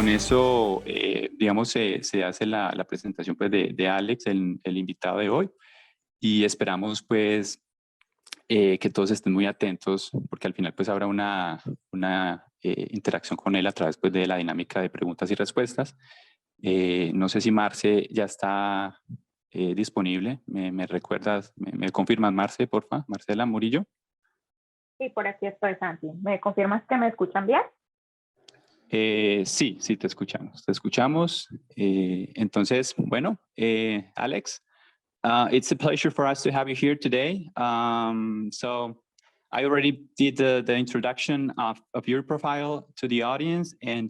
con eso, digamos, se hace la presentación pues, de Alex, el invitado de hoy, y esperamos pues que todos estén muy atentos porque al final pues habrá una interacción con él a través pues, de la dinámica de preguntas y respuestas. No sé si Marce ya está disponible. ¿Me recuerdas, me confirmas Marce, porfa? Marcela Murillo. Sí, por aquí estoy, Santi. ¿Me confirmas que me escuchan bien? Sí, te escuchamos. Te escuchamos. Entonces, bueno, Alex, it's a pleasure for us to have you here today. So I already did the introduction of your profile to the audience, and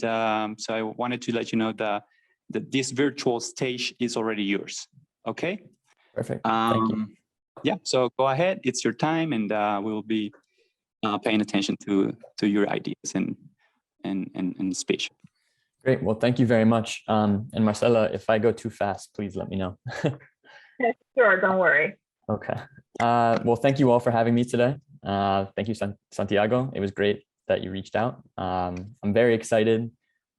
so I wanted to let you know that this virtual stage is already yours. Okay? Perfect. Thank you. Yeah, so go ahead. It's your time, and we'll be paying attention to your ideas and speech. Great. Well, thank you very much. And Marcela, if I go too fast, please let me know. Sure, don't worry. Okay. Well, thank you all for having me today. Thank you, Santiago. It was great that you reached out. I'm very excited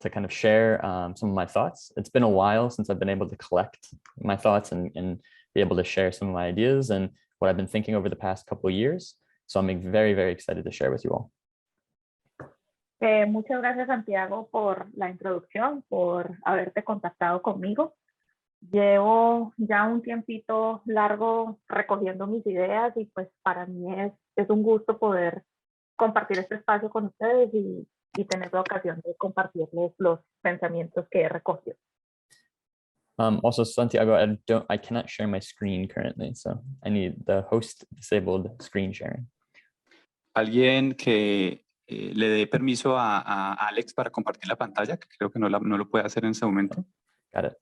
to kind of share some of my thoughts. It's been a while since I've been able to collect my thoughts and be able to share some of my ideas and what I've been thinking over the past couple of years. So I'm very, very excited to share with you all. Muchas gracias, Santiago, por la introducción, por haberte contactado conmigo. Llevo ya un tiempito largo recogiendo mis ideas y pues para mí es un gusto poder compartir este espacio con ustedes y tener la ocasión de compartirles los pensamientos que he recogido. Also, Santiago, I cannot share my screen currently, so I need the host disabled screen sharing. Alguien que le dé permiso a Alex para compartir la pantalla, que creo que no lo puede hacer en ese momento. Got it.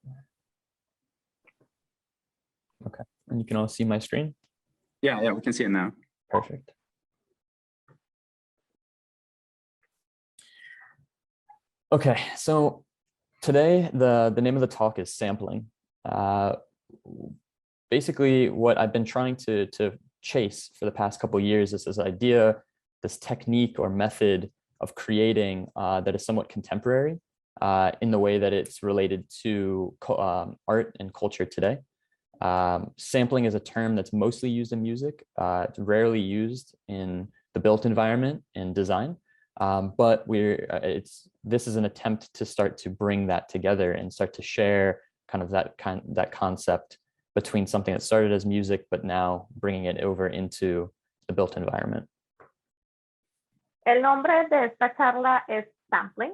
Okay, and you can all see my screen? Yeah, we can see it now. Perfect. Okay, so today the name of the talk is sampling. Basically, what I've been trying to chase for the past couple of years is this idea, this technique or method of creating that is somewhat contemporary in the way that it's related to art and culture today. Sampling is a term that's mostly used in music. It's rarely used in the built environment and design. But this is an attempt to start to bring that together and start to share kind of that concept between something that started as music, but now bringing it over into the built environment. El nombre de esta charla es sampling.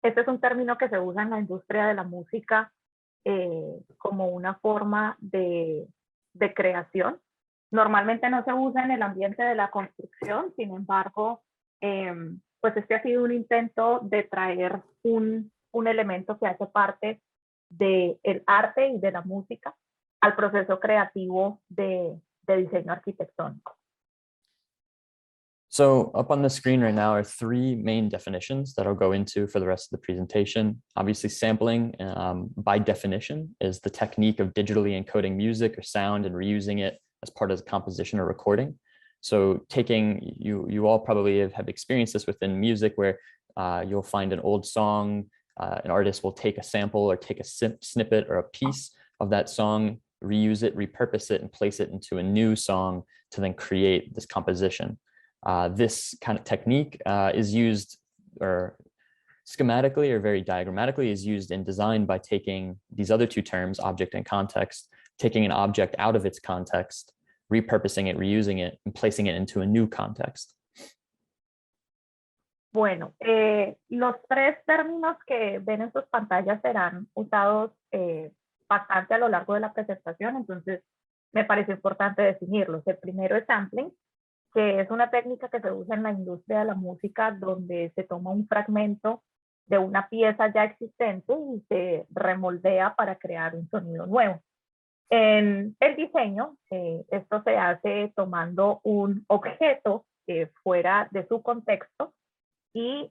Este es un término que se usa en la industria de la música como una forma de creación. Normalmente no se usa en el ambiente de la construcción, sin embargo, pues este ha sido un intento de traer un elemento que hace parte del arte y de la música al proceso creativo de diseño arquitectónico. So up on the screen right now are three main definitions that I'll go into for the rest of the presentation. Obviously, sampling by definition is the technique of digitally encoding music or sound and reusing it as part of the composition or recording. So you all probably have experienced this within music where you'll find an old song, an artist will take a sample or take a snippet or a piece of that song, reuse it, repurpose it, and place it into a new song to then create this composition. This kind of technique is used or schematically or very diagrammatically is used in design by taking these other two terms, object and context, taking an object out of its context, repurposing it, reusing it, and placing it into a new context. Bueno, los tres términos que ven en sus pantallas serán usados bastante a lo largo de la presentación, entonces me parece importante definirlos. El primero es sampling, que es una técnica que se usa en la industria de la música donde se toma un fragmento de una pieza ya existente y se remoldea para crear un sonido nuevo. En el diseño, esto se hace tomando un objeto fuera de su contexto y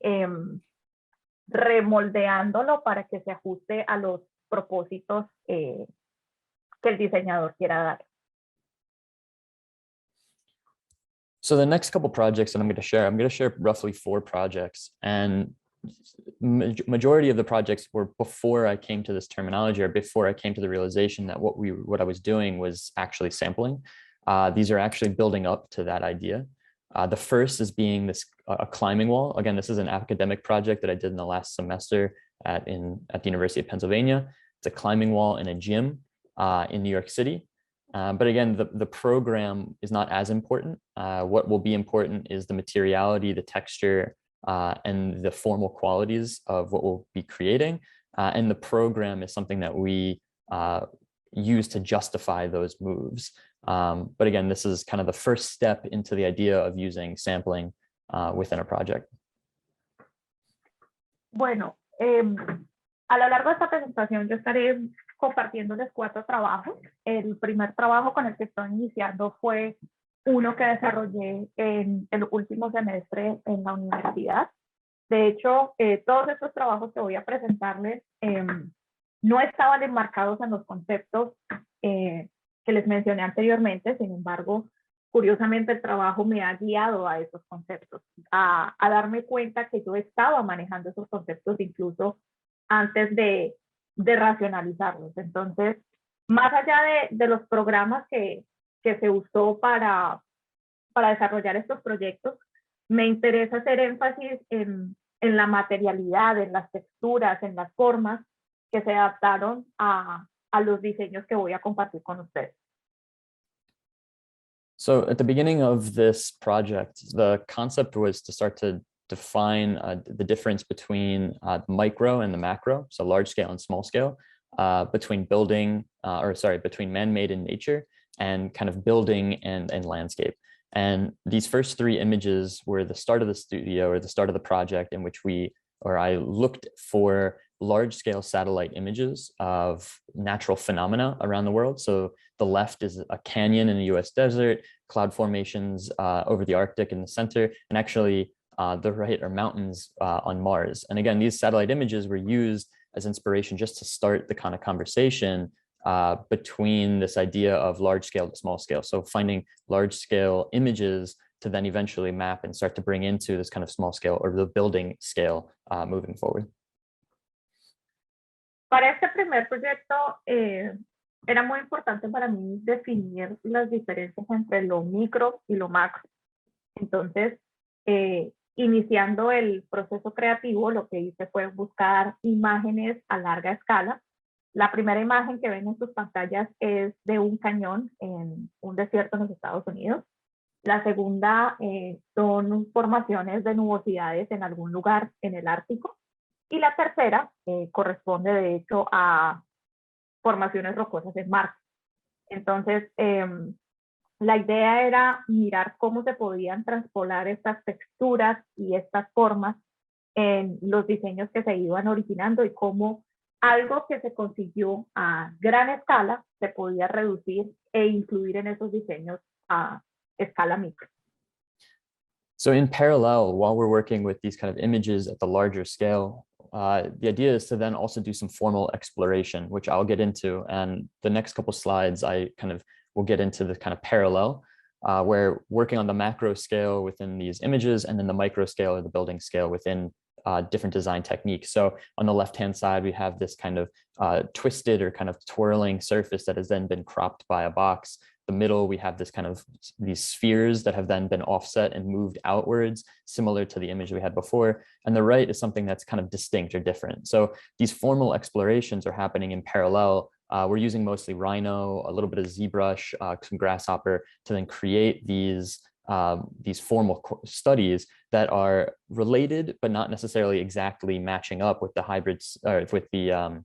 remoldeándolo para que se ajuste a los propósitos que el diseñador quiera dar. So the next couple projects that I'm going to share roughly 4 projects. And majority of the projects were before I came to this terminology, or before I came to the realization that what I was doing was actually sampling. These are actually building up to that idea. The first is being a climbing wall. Again, this is an academic project that I did in the last semester at the University of Pennsylvania. It's a climbing wall in a gym in New York City. But again, the program is not as important. What will be important is the materiality, the texture, and the formal qualities of what we'll be creating. And the program is something that we use to justify those moves. But again, this is kind of the first step into the idea of using sampling within a project. Bueno, a lo largo de esta presentación yo estaré compartiéndoles 4 trabajos. El primer trabajo con el que estoy iniciando fue uno que desarrollé en el último semestre en la universidad. De hecho, todos estos trabajos que voy a presentarles no estaban enmarcados en los conceptos que les mencioné anteriormente. Sin embargo, curiosamente el trabajo me ha guiado a esos conceptos, a darme cuenta que yo estaba manejando esos conceptos incluso antes de racionalizarlos. Entonces, más allá de los programas que se usó para desarrollar estos proyectos, me interesa hacer énfasis en la materialidad, en las texturas, en las formas que se adaptaron a los diseños que voy a compartir con ustedes. So at the beginning of this project, the concept was to start to define the difference between the micro and the macro, so large scale and small scale, between between man-made and nature, and kind of building and landscape. And these first 3 images were the start of the studio, or the start of the project, in which I looked for large-scale satellite images of natural phenomena around the world. So the left is a canyon in the US desert, cloud formations over the Arctic in the center, and actually the right are mountains on Mars. And again, these satellite images were used as inspiration just to start the kind of conversation between this idea of large scale to small scale. So finding large scale images to then eventually map and start to bring into this kind of small scale, or the building scale, moving forward. Para este primer proyecto era muy importante para mí definir las diferencias entre lo micro y lo macro. Entonces, iniciando el proceso creativo, lo que hice fue buscar imágenes a larga escala. La primera imagen que ven en sus pantallas es de un cañón en un desierto en los Estados Unidos. La segunda son formaciones de nubosidades en algún lugar en el Ártico. Y la tercera corresponde de hecho a formaciones rocosas en Marzo. Entonces, la idea era mirar cómo se podían transpolar estas texturas y estas formas en los diseños que se iban originando, y cómo algo que se consiguió a gran escala se podía reducir e incluir en esos diseños a escala micro. So in parallel, while we're working with these kind of images at the larger scale, the idea is to then also do some formal exploration, which I'll get into. And the next couple slides, I kind of will get into the kind of parallel, where working on the macro scale within these images, and then the micro scale or the building scale within different design techniques. So on the left-hand side, we have this kind of twisted or kind of twirling surface that has then been cropped by a box. The middle, we have this kind of these spheres that have then been offset and moved outwards, similar to the image we had before. And the right is something that's kind of distinct or different. So these formal explorations are happening in parallel. We're using mostly Rhino, a little bit of ZBrush, some Grasshopper, to then create these formal studies that are related, but not necessarily exactly matching up with the hybrids, or with the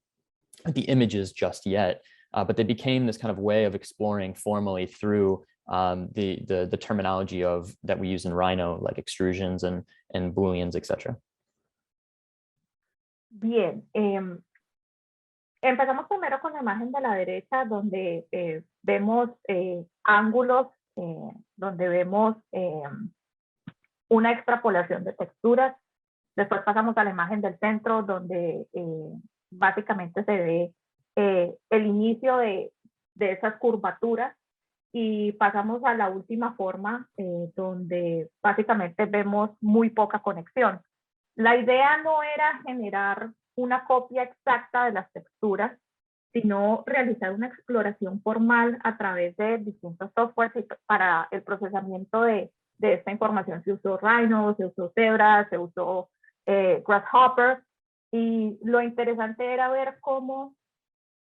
images just yet. But they became this kind of way of exploring formally through the terminology that we use in Rhino, like extrusions and Booleans, etc. Bien, empezamos primero con la imagen de la derecha, donde vemos ángulos, donde vemos una extrapolación de texturas. Después pasamos a la imagen del centro, donde básicamente se ve el inicio de esas curvaturas, y pasamos a la última forma, donde básicamente vemos muy poca conexión. La idea no era generar una copia exacta de las texturas, sino realizar una exploración formal a través de distintos softwares para el procesamiento de esta información. Se usó Rhino, se usó Zebra, se usó Grasshopper, y lo interesante era ver cómo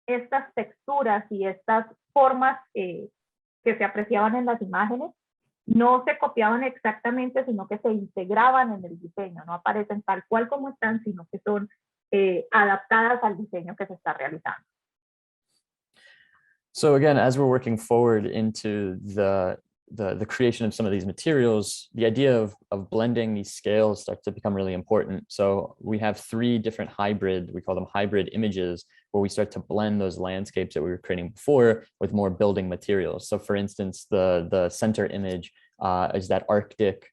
estas texturas y estas formas que se apreciaban en las imágenes no se copiaban exactamente, sino que se integraban en el diseño, no aparecen tal cual como están, sino que son adaptadas al diseño que se está realizando. So again, as we're working forward into the creation of some of these materials, the idea of blending these scales starts to become really important. So we have 3 different hybrid, we call them hybrid images, where we start to blend those landscapes that we were creating before with more building materials. So for instance, the center image is that Arctic,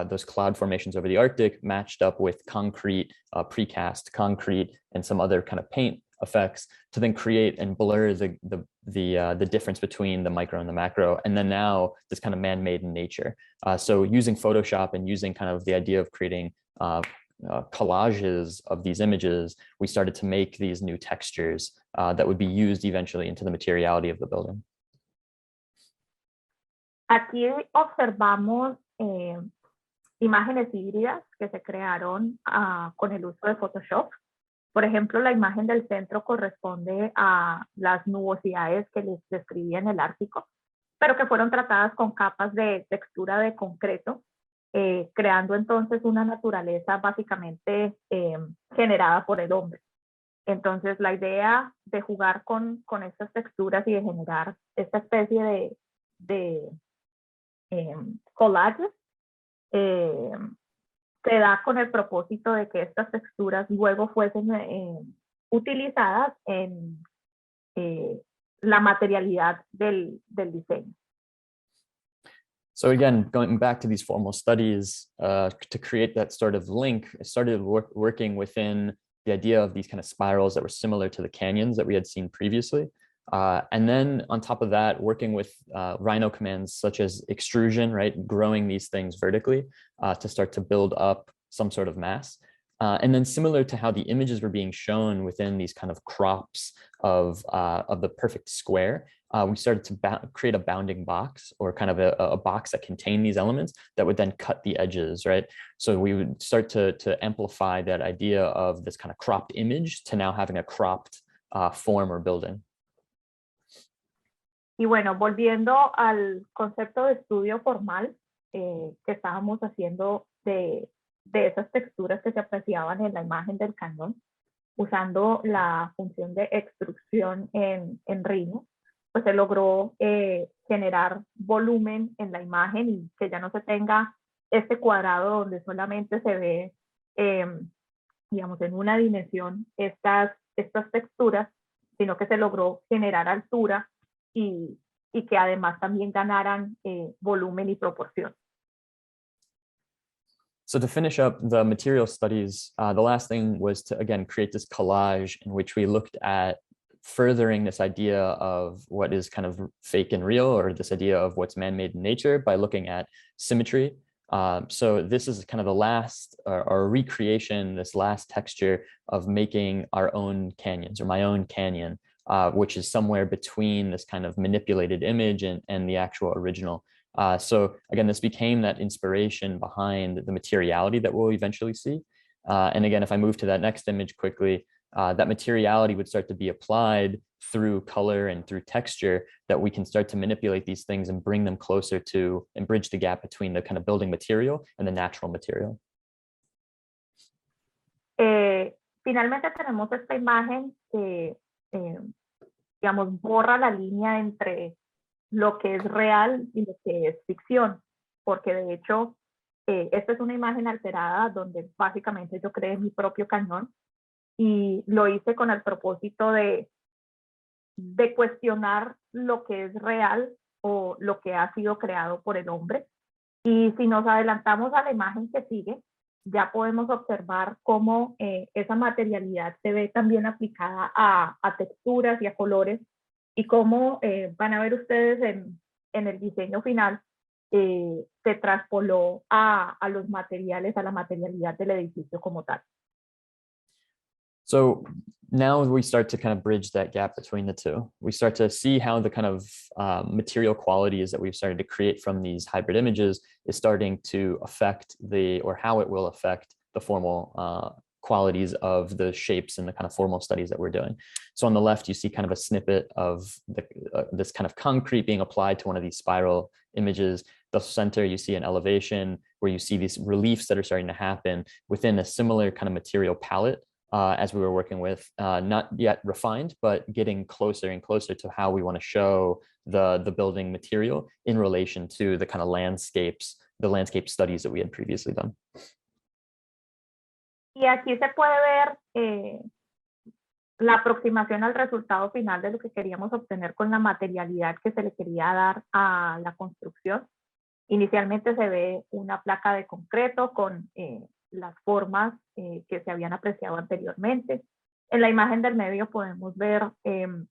those cloud formations over the Arctic matched up with concrete, precast concrete, and some other kind of paint effects to then create and blur the difference between the micro and the macro, and then now this kind of man-made in nature. So using Photoshop and using kind of the idea of creating collages of these images, we started to make these new textures that would be used eventually into the materiality of the building. Aquí observamos imágenes híbridas que se crearon con el uso de Photoshop. Por ejemplo, la imagen del centro corresponde a las nubosidades que les describí en el Ártico, pero que fueron tratadas con capas de textura de concreto, creando entonces una naturaleza básicamente generada por el hombre. Entonces, la idea de jugar con estas texturas y de generar esta especie de collages se da con el propósito de que estas texturas luego fuesen utilizadas en la materialidad del diseño. So again, going back to these formal studies, to create that sort of link, I started working within the idea of these kind of spirals that were similar to the canyons that we had seen previously. And then on top of that, working with Rhino commands such as extrusion, right? Growing these things vertically to start to build up some sort of mass. And then similar to how the images were being shown within these kind of crops of the perfect square, we started to create a bounding box, or kind of a box that contained these elements that would then cut the edges, right? So we would start to amplify that idea of this kind of cropped image to now having a cropped form or building. Y bueno, volviendo al concepto de estudio formal que estábamos haciendo de esas texturas que se apreciaban en la imagen del cañón, usando la función de extrusión en Rhino, pues se logró generar volumen en la imagen y que ya no se tenga este cuadrado donde solamente se ve, digamos, en una dimensión estas texturas, sino que se logró generar altura y que además también ganaran volumen y proporción. So to finish up the material studies, the last thing was to, again, create this collage in which we looked at furthering this idea of what is kind of fake and real, or this idea of what's man-made in nature, by looking at symmetry. So this is kind of the last, or recreation, this last texture of making our own canyons, or my own canyon, which is somewhere between this kind of manipulated image and the actual original. So again, this became that inspiration behind the materiality that we'll eventually see. And again, if I move to that next image quickly, that materiality would start to be applied through color and through texture, that we can start to manipulate these things and bring them closer to, and bridge the gap between the kind of building material and the natural material. Finalmente tenemos esta imagen que, digamos, borra la línea entre lo que es real y lo que es ficción, porque de hecho esta es una imagen alterada donde básicamente yo creé mi propio cañón y lo hice con el propósito de cuestionar lo que es real o lo que ha sido creado por el hombre. Y si nos adelantamos a la imagen que sigue, ya podemos observar cómo esa materialidad se ve también aplicada a texturas y a colores, y cómo van a ver ustedes en el diseño final se traspoló a los materiales, a la materialidad del edificio como tal. So now we start to kind of bridge that gap between the two. We start to see how the kind of material qualities that we've started to create from these hybrid images is starting to affect or how it will affect the formal qualities of the shapes and the kind of formal studies that we're doing. So on the left, you see kind of a snippet of this kind of concrete being applied to one of these spiral images. The center, you see an elevation where you see these reliefs that are starting to happen within a similar kind of material palette as we were working with, not yet refined, but getting closer and closer to how we want to show the building material in relation to the kind of the landscape studies that we had previously done. Y aquí se puede ver la aproximación al resultado final de lo que queríamos obtener con la materialidad que se le quería dar a la construcción. Inicialmente se ve una placa de concreto con las formas que se habían apreciado anteriormente. En la imagen del medio podemos ver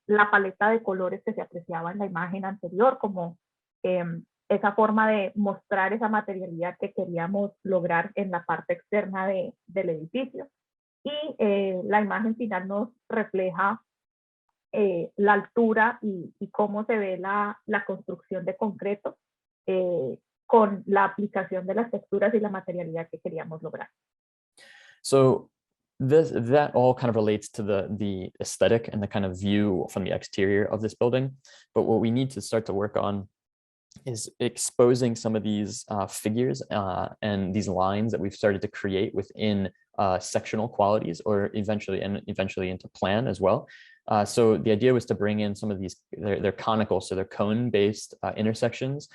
la paleta de colores que se apreciaba en la imagen anterior, como esa forma de mostrar esa materialidad que queríamos lograr en la parte externa del edificio. Y la imagen final nos refleja la altura y cómo se ve la construcción de concreto con la aplicación de las texturas y la materialidad que queríamos lograr. So that all kind of relates to the aesthetic and the kind of view from the exterior of this building. But what we need to start to work on is exposing some of these figures and these lines that we've started to create within sectional qualities, or eventually into plan as well. So the idea was to bring in some of these, they're conical, so they're cone-based intersections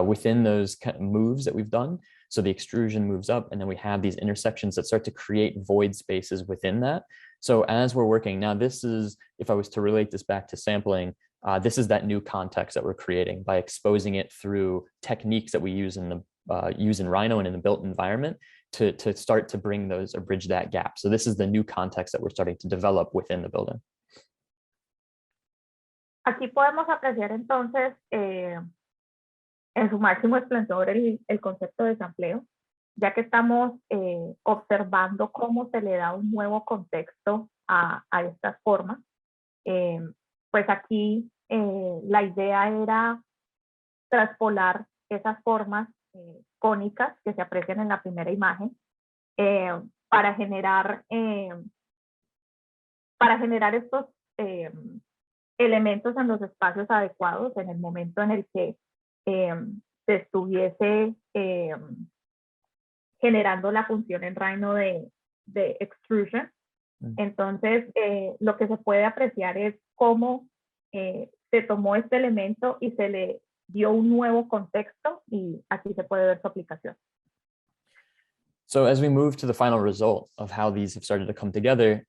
within those kind of moves that we've done. So the extrusion moves up, and then we have these intersections that start to create void spaces within that. So as we're working now, this is, if I was to relate this back to sampling, this is that new context that we're creating by exposing it through techniques that we use in Rhino and in the built environment to start to bring those or bridge that gap. So this is the new context that we're starting to develop within the building. Aquí podemos apreciar entonces en su máximo esplendor el concepto de sampleo, ya que estamos observando cómo se le da un nuevo contexto a estas formas. Pues aquí la idea era traspolar esas formas cónicas que se aprecian en la primera imagen para generar estos elementos en los espacios adecuados en el momento en el que se estuviese generando la función en Rhino de extrusion. Entonces, lo que se puede apreciar es cómo se tomó este elemento y se le dio un nuevo contexto, y aquí se puede ver su aplicación. So as we move to the final result of how these have started to come together,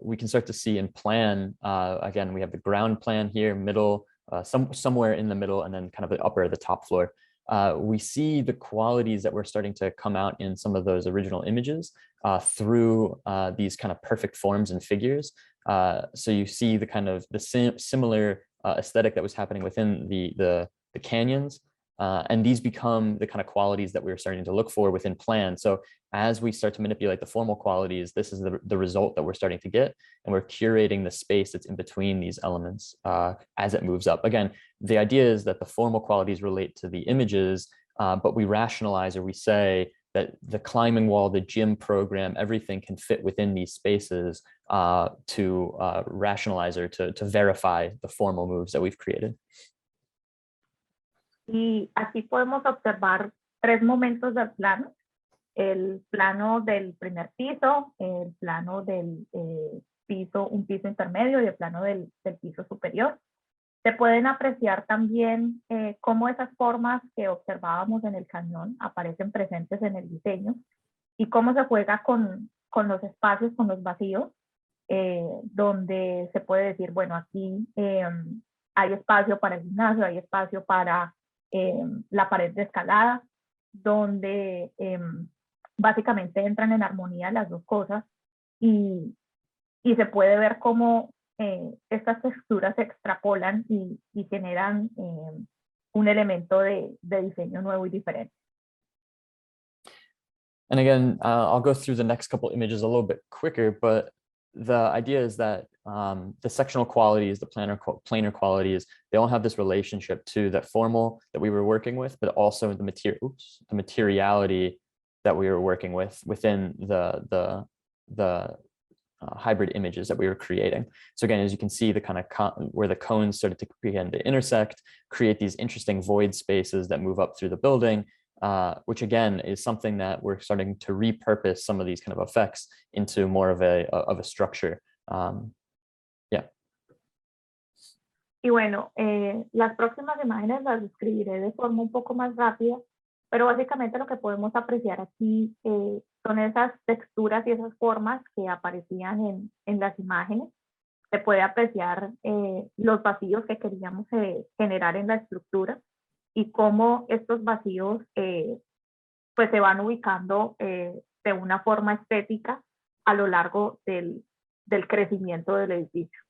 we can start to see in plan, again, we have the ground plan here, middle, somewhere in the middle, and then kind of the upper, the top floor. We see the qualities that were starting to come out in some of those original images through these kind of perfect forms and figures. So you see the kind of the similar aesthetic that was happening within the canyons. And these become the kind of qualities that we're starting to look for within plan. So as we start to manipulate the formal qualities, this is the result that we're starting to get. And we're curating the space that's in between these elements as it moves up. Again, the idea is that the formal qualities relate to the images, but we rationalize, or we say that the climbing wall, the gym program, everything can fit within these spaces to rationalize or to verify the formal moves that we've created. Y aquí podemos observar tres momentos del plano: el plano del primer piso, el plano del un piso intermedio, y el plano del piso superior. Se pueden apreciar también cómo esas formas que observábamos en el cañón aparecen presentes en el diseño, y cómo se juega con los espacios, con los vacíos, donde se puede decir, bueno, aquí hay espacio para el gimnasio, hay espacio para la pared de escalada, donde básicamente entran en armonía las dos cosas, y se puede ver cómo estas texturas se extrapolan y generan un elemento de diseño nuevo y diferente. And again, I'll go through the next couple images a little bit quicker, but the idea is that the sectional qualities, the planar qualities, they all have this relationship to that formal that we were working with, but also the materiality that we were working with within the hybrid images that we were creating. So again, as you can see, the kind of where the cones started to begin to intersect, create these interesting void spaces that move up through the building, which again is something that we're starting to repurpose some of these kind of effects into more of a structure. Yeah. Y bueno, las próximas imágenes las describiré de forma un poco más rápida, pero básicamente lo que podemos apreciar aquí son esas texturas y esas formas que aparecían en las imágenes. Se puede apreciar los vacíos que queríamos generar en la estructura y cómo estos vacíos pues se van ubicando de una forma estética a lo largo del crecimiento del edificio.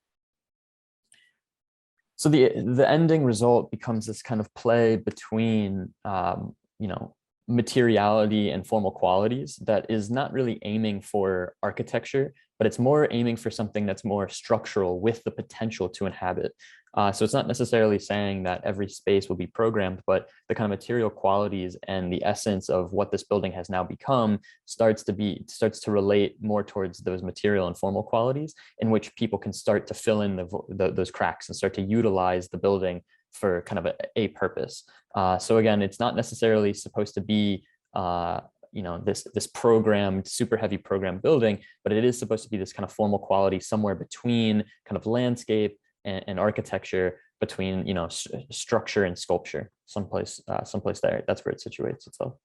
So the ending result becomes this kind of play between, you know, materiality and formal qualities that is not really aiming for architecture, but it's more aiming for something that's more structural with the potential to inhabit. So it's not necessarily saying that every space will be programmed, but the kind of material qualities and the essence of what this building has now become starts to relate more towards those material and formal qualities in which people can start to fill in those cracks and start to utilize the building for kind of a purpose. So again, it's not necessarily supposed to be you know, this programmed, super heavy programmed building, but it is supposed to be this kind of formal quality somewhere between kind of landscape and architecture, between, you know, structure and sculpture, someplace there. That's where it situates itself.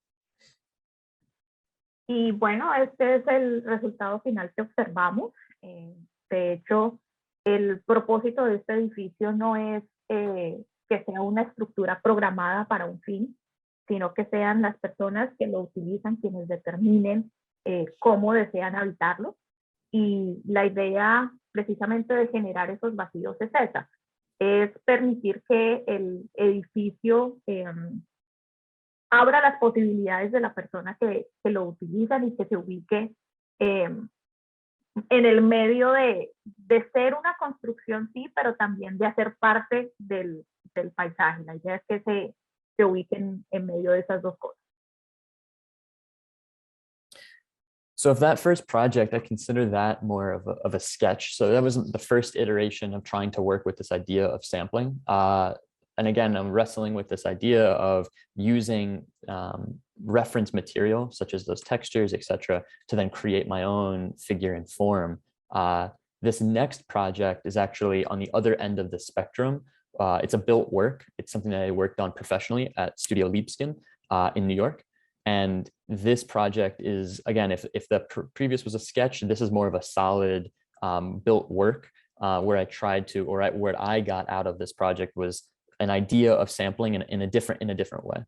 Y bueno, este es el resultado final que observamos. De hecho, el propósito de este edificio no es que sea una estructura programada para un fin, sino que sean las personas que lo utilizan quienes determinen cómo desean habitarlo. Y la idea precisamente de generar esos vacíos es esa, es permitir que el edificio abra las posibilidades de la persona que lo utilizan y que se ubique en el medio de ser una construcción, sí, pero también de hacer parte del paisaje. La idea es que se ubiquen en medio de esas dos cosas. So if that first project, I consider that more of a sketch. So that was the first iteration of trying to work with this idea of sampling. And again, I'm wrestling with this idea of using reference material, such as those textures, etc., to then create my own figure and form. This next project is actually on the other end of the spectrum. It's a built work. It's something that I worked on professionally at Studio Liebskin in New York. And this project is, again, if the previous was a sketch, this is more of a solid built work where I tried to, or what I got out of this project was an idea of sampling in a different way.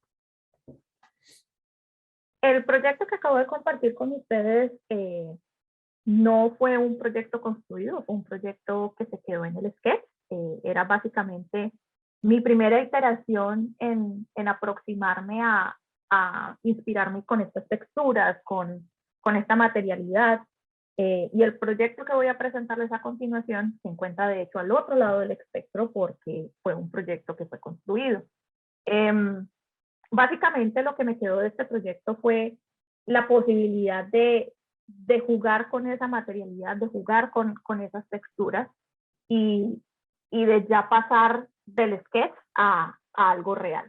El proyecto que acabo de compartir con ustedes no fue un proyecto construido, fue un proyecto que se quedó en el sketch. Era básicamente mi primera iteración en aproximarme a inspirarme con estas texturas, con esta materialidad. Y el proyecto que voy a presentarles a continuación se encuentra de hecho al otro lado del espectro porque fue un proyecto que fue construido. Básicamente lo que me quedó de este proyecto fue la posibilidad de jugar con esa materialidad, de jugar con esas texturas y de ya pasar del sketch a algo real.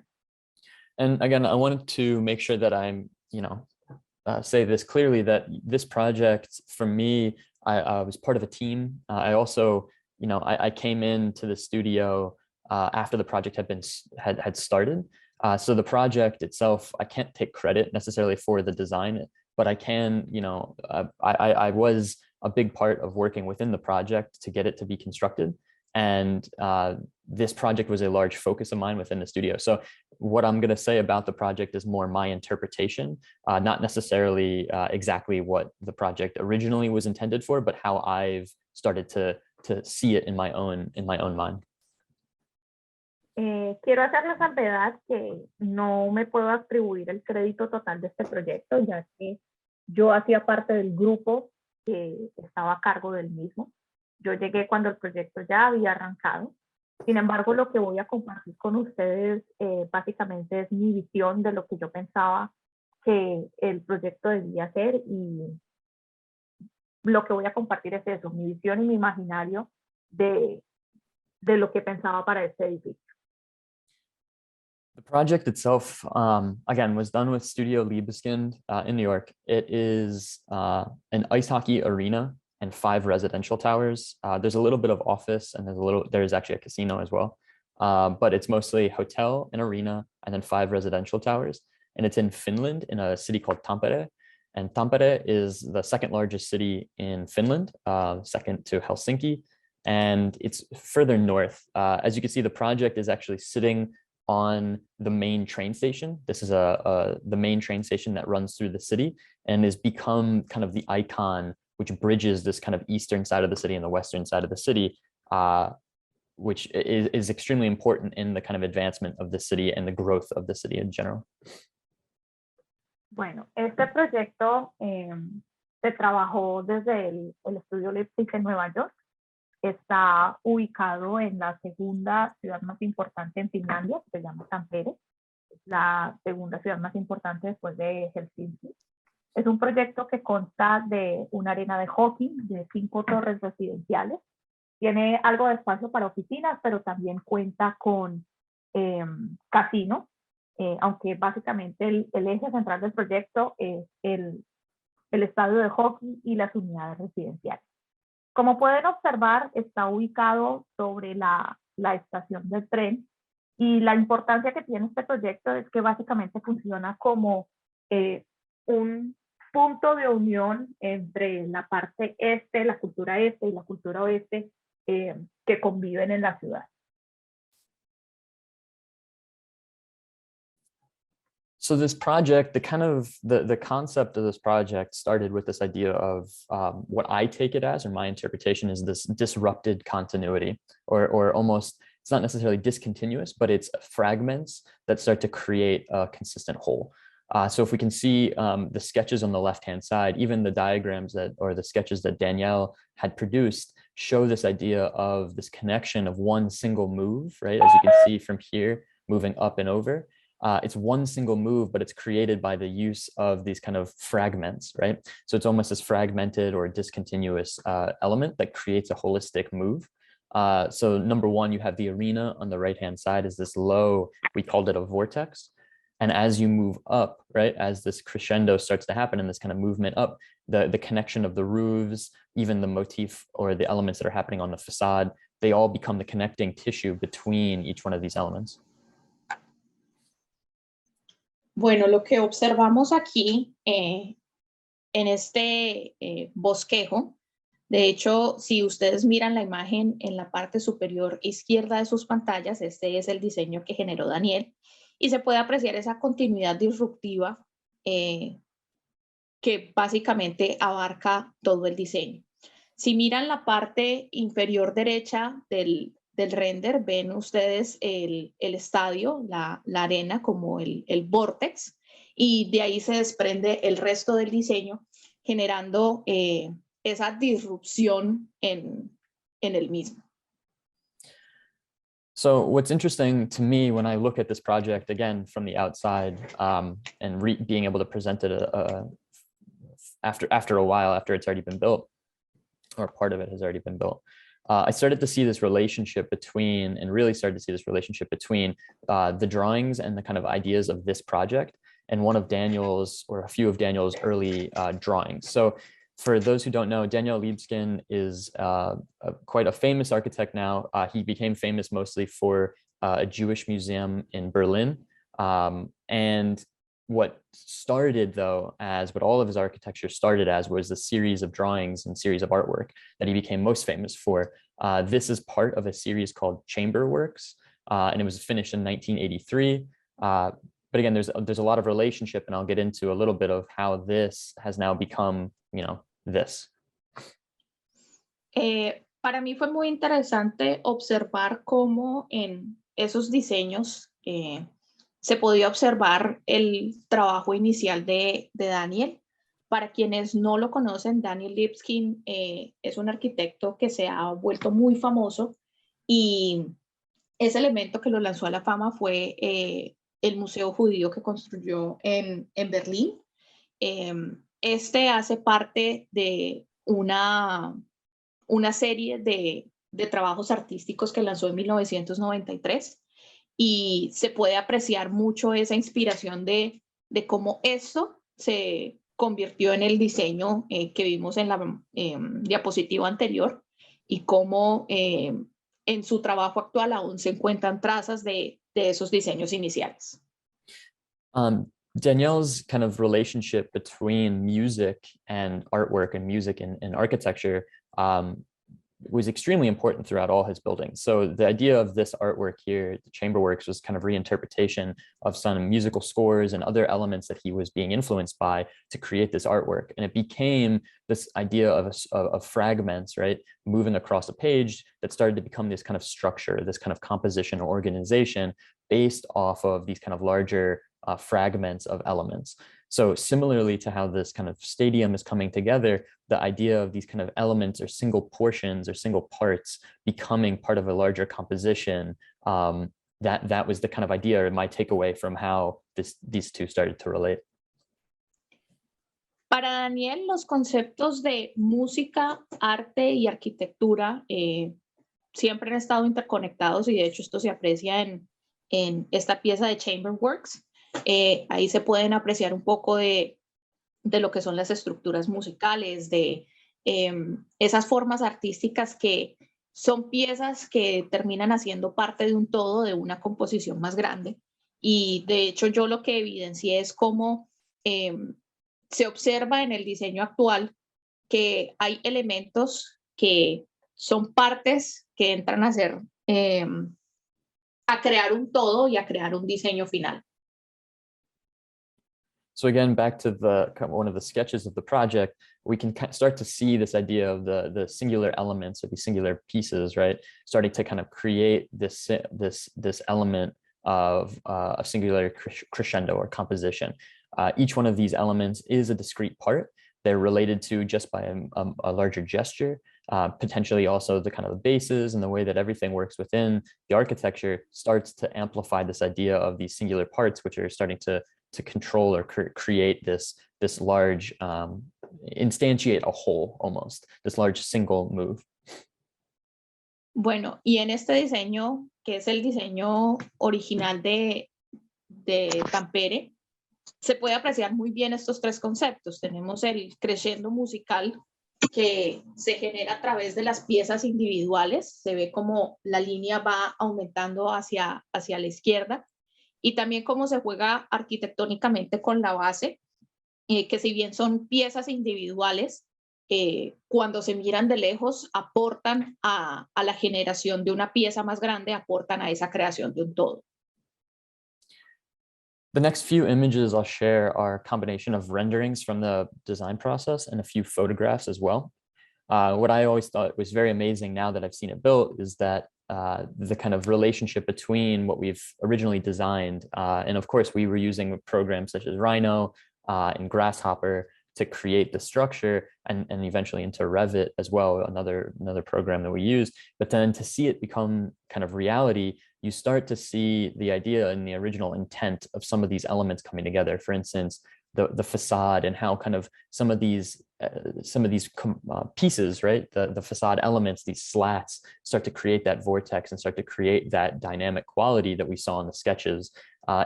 And again, I wanted to make sure that I'm, you know, say this clearly, that this project for me, I was part of a team. I also, you know, I came into the studio after the project had started. So the project itself, I can't take credit necessarily for the design, but I can, you know, I was a big part of working within the project to get it to be constructed. And this project was a large focus of mine within the studio. So what I'm going to say about the project is more my interpretation, not necessarily exactly what the project originally was intended for, but how I've started to see it in my own mind. Quiero hacer la salvedad que no me puedo atribuir el crédito total de este proyecto, ya que yo hacía parte del grupo que estaba a cargo del mismo. Yo llegué cuando el proyecto ya había arrancado. Sin embargo, lo que voy a compartir con ustedes básicamente es mi visión de lo que yo pensaba que el proyecto debía ser, y lo que voy a compartir es eso, mi visión y mi imaginario de lo que pensaba para este edificio. The project itself, again, was done with Studio Libeskind in New York. It is an ice hockey arena and 5 residential towers. There's a little bit of office, and there's actually a casino as well. But it's mostly hotel and arena, and then 5 residential towers. And it's in Finland, in a city called Tampere. And Tampere is the 2nd largest city in Finland, 2nd to Helsinki. And it's further north. As you can see, the project is actually sitting on the main train station. This is the main train station that runs through the city and has become kind of the icon which bridges this kind of eastern side of the city and the western side of the city, which is extremely important in the kind of advancement of the city and the growth of the city in general. Bueno, este proyecto se trabajó desde el estudio Leipzig en Nueva York. Está ubicado en la segunda ciudad más importante en Finlandia, que se llama Tampere. Es la segunda ciudad más importante después de Helsinki. Es un proyecto que consta de una arena de hockey, de 5 torres residenciales. Tiene algo de espacio para oficinas, pero también cuenta con casino, aunque básicamente el eje central del proyecto es el estadio de hockey y las unidades residenciales. Como pueden observar, está ubicado sobre la estación del tren, y la importancia que tiene este proyecto es que básicamente funciona como un punto de unión entre la parte este, la cultura este y la cultura oeste que conviven en la ciudad. So this project, the concept of this project started with this idea of what I take it as, or my interpretation is this disrupted continuity, or almost, it's not necessarily discontinuous, but it's fragments that start to create a consistent whole. So if we can see the sketches on the left-hand side, even the diagrams or the sketches that Danielle had produced show this idea of this connection of one single move, right? As you can see from here, moving up and over. It's one single move, but it's created by the use of these kind of fragments, right? So it's almost this fragmented or discontinuous element that creates a holistic move. So number one, you have the arena on the right-hand side is this low, we called it a vortex. And as you move up, right, as this crescendo starts to happen and this kind of movement up, the connection of the roofs, even the motif or the elements that are happening on the facade, they all become the connecting tissue between each one of these elements. Bueno, lo que observamos aquí en este bosquejo, de hecho, si ustedes miran la imagen en la parte superior izquierda de sus pantallas, este es el diseño que generó Daniel, y se puede apreciar esa continuidad disruptiva que básicamente abarca todo el diseño. Si miran la parte inferior derecha del render, ven ustedes el estadio, la arena como el vortex, y de ahí se desprende el resto del diseño, generando esa disrupción en el mismo. So what's interesting to me when I look at this project, again, from the outside, and being able to present it after a while, after it's already been built, or part of it has already been built, I started to see this relationship between, and really started to see this relationship between the drawings and the kind of ideas of this project and one of Daniel's, or a few of Daniel's early drawings. So for those who don't know, Daniel Libeskind is quite a famous architect now. He became famous mostly for a Jewish museum in Berlin. And what started though, as what all of his architecture started as, was a series of drawings and series of artwork that he became most famous for. This is part of a series called Chamber Works, and it was finished in 1983. But again, there's a lot of relationship, and I'll get into a little bit of how this has now become, you know, this. Para mí fue muy interesante observar cómo en esos diseños se podía observar el trabajo inicial de Daniel. Para quienes no lo conocen, Daniel Lipskin es un arquitecto que se ha vuelto muy famoso y ese elemento que lo lanzó a la fama fue el museo judío que construyó en Berlín. Este hace parte de una serie de trabajos artísticos que lanzó en 1993 y se puede apreciar mucho esa inspiración de cómo esto se convirtió en el diseño que vimos en la diapositiva anterior y cómo en su trabajo actual aún se encuentran trazas de esos diseños iniciales. Danielle's kind of relationship between music and artwork and music and architecture was extremely important throughout all his buildings. So the idea of this artwork here, the chamber works, was kind of reinterpretation of some musical scores and other elements that he was being influenced by to create this artwork. And it became this idea of fragments, right, moving across a page that started to become this kind of structure, this kind of composition or organization based off of these kind of larger fragments of elements. So similarly to how this kind of stadium is coming together, the idea of these kind of elements or single portions or single parts becoming part of a larger composition, that was the kind of idea or my takeaway from how these two started to relate. Para Daniel, los conceptos de música, arte y arquitectura siempre han estado interconectados y de hecho esto se aprecia en esta pieza de Chamber Works. Ahí se pueden apreciar un poco de lo que son las estructuras musicales, de esas formas artísticas que son piezas que terminan haciendo parte de un todo, de una composición más grande. Y de hecho yo lo que evidencié es cómo se observa en el diseño actual que hay elementos que son partes que entran a ser, a crear un todo y a crear un diseño final. So again, back to one of the sketches of the project, we can start to see this idea of the singular elements or the singular pieces, right? Starting to kind of create this element of a singular crescendo or composition. Each one of these elements is a discrete part. They're related to just by a larger gesture. Potentially also the kind of the bases and the way that everything works within the architecture starts to amplify this idea of these singular parts, which are starting to control or create this large, instantiate a whole almost, this large single move. Bueno, y en este diseño, que es el diseño original de Tampere, se puede apreciar muy bien estos tres conceptos. Tenemos el crescendo musical que se genera a través de las piezas individuales. Se ve como la línea va aumentando hacia la izquierda. Y también cómo se juega arquitectónicamente con la base, que si bien son piezas individuales, cuando se miran de lejos aportan a la generación de una pieza más grande, aportan a esa creación de un todo. The next few images I'll share are a combination of renderings from the design process and a few photographs as well. What I always thought was very amazing now that I've seen it built is that the kind of relationship between what we've originally designed, and of course we were using programs such as Rhino and Grasshopper to create the structure and eventually into Revit as well, another program that we use. But then to see it become kind of reality, you start to see the idea and the original intent of some of these elements coming together. For instance, the facade and how kind of some of these pieces, right, the facade elements, these slats start to create that vortex and start to create that dynamic quality that we saw in the sketches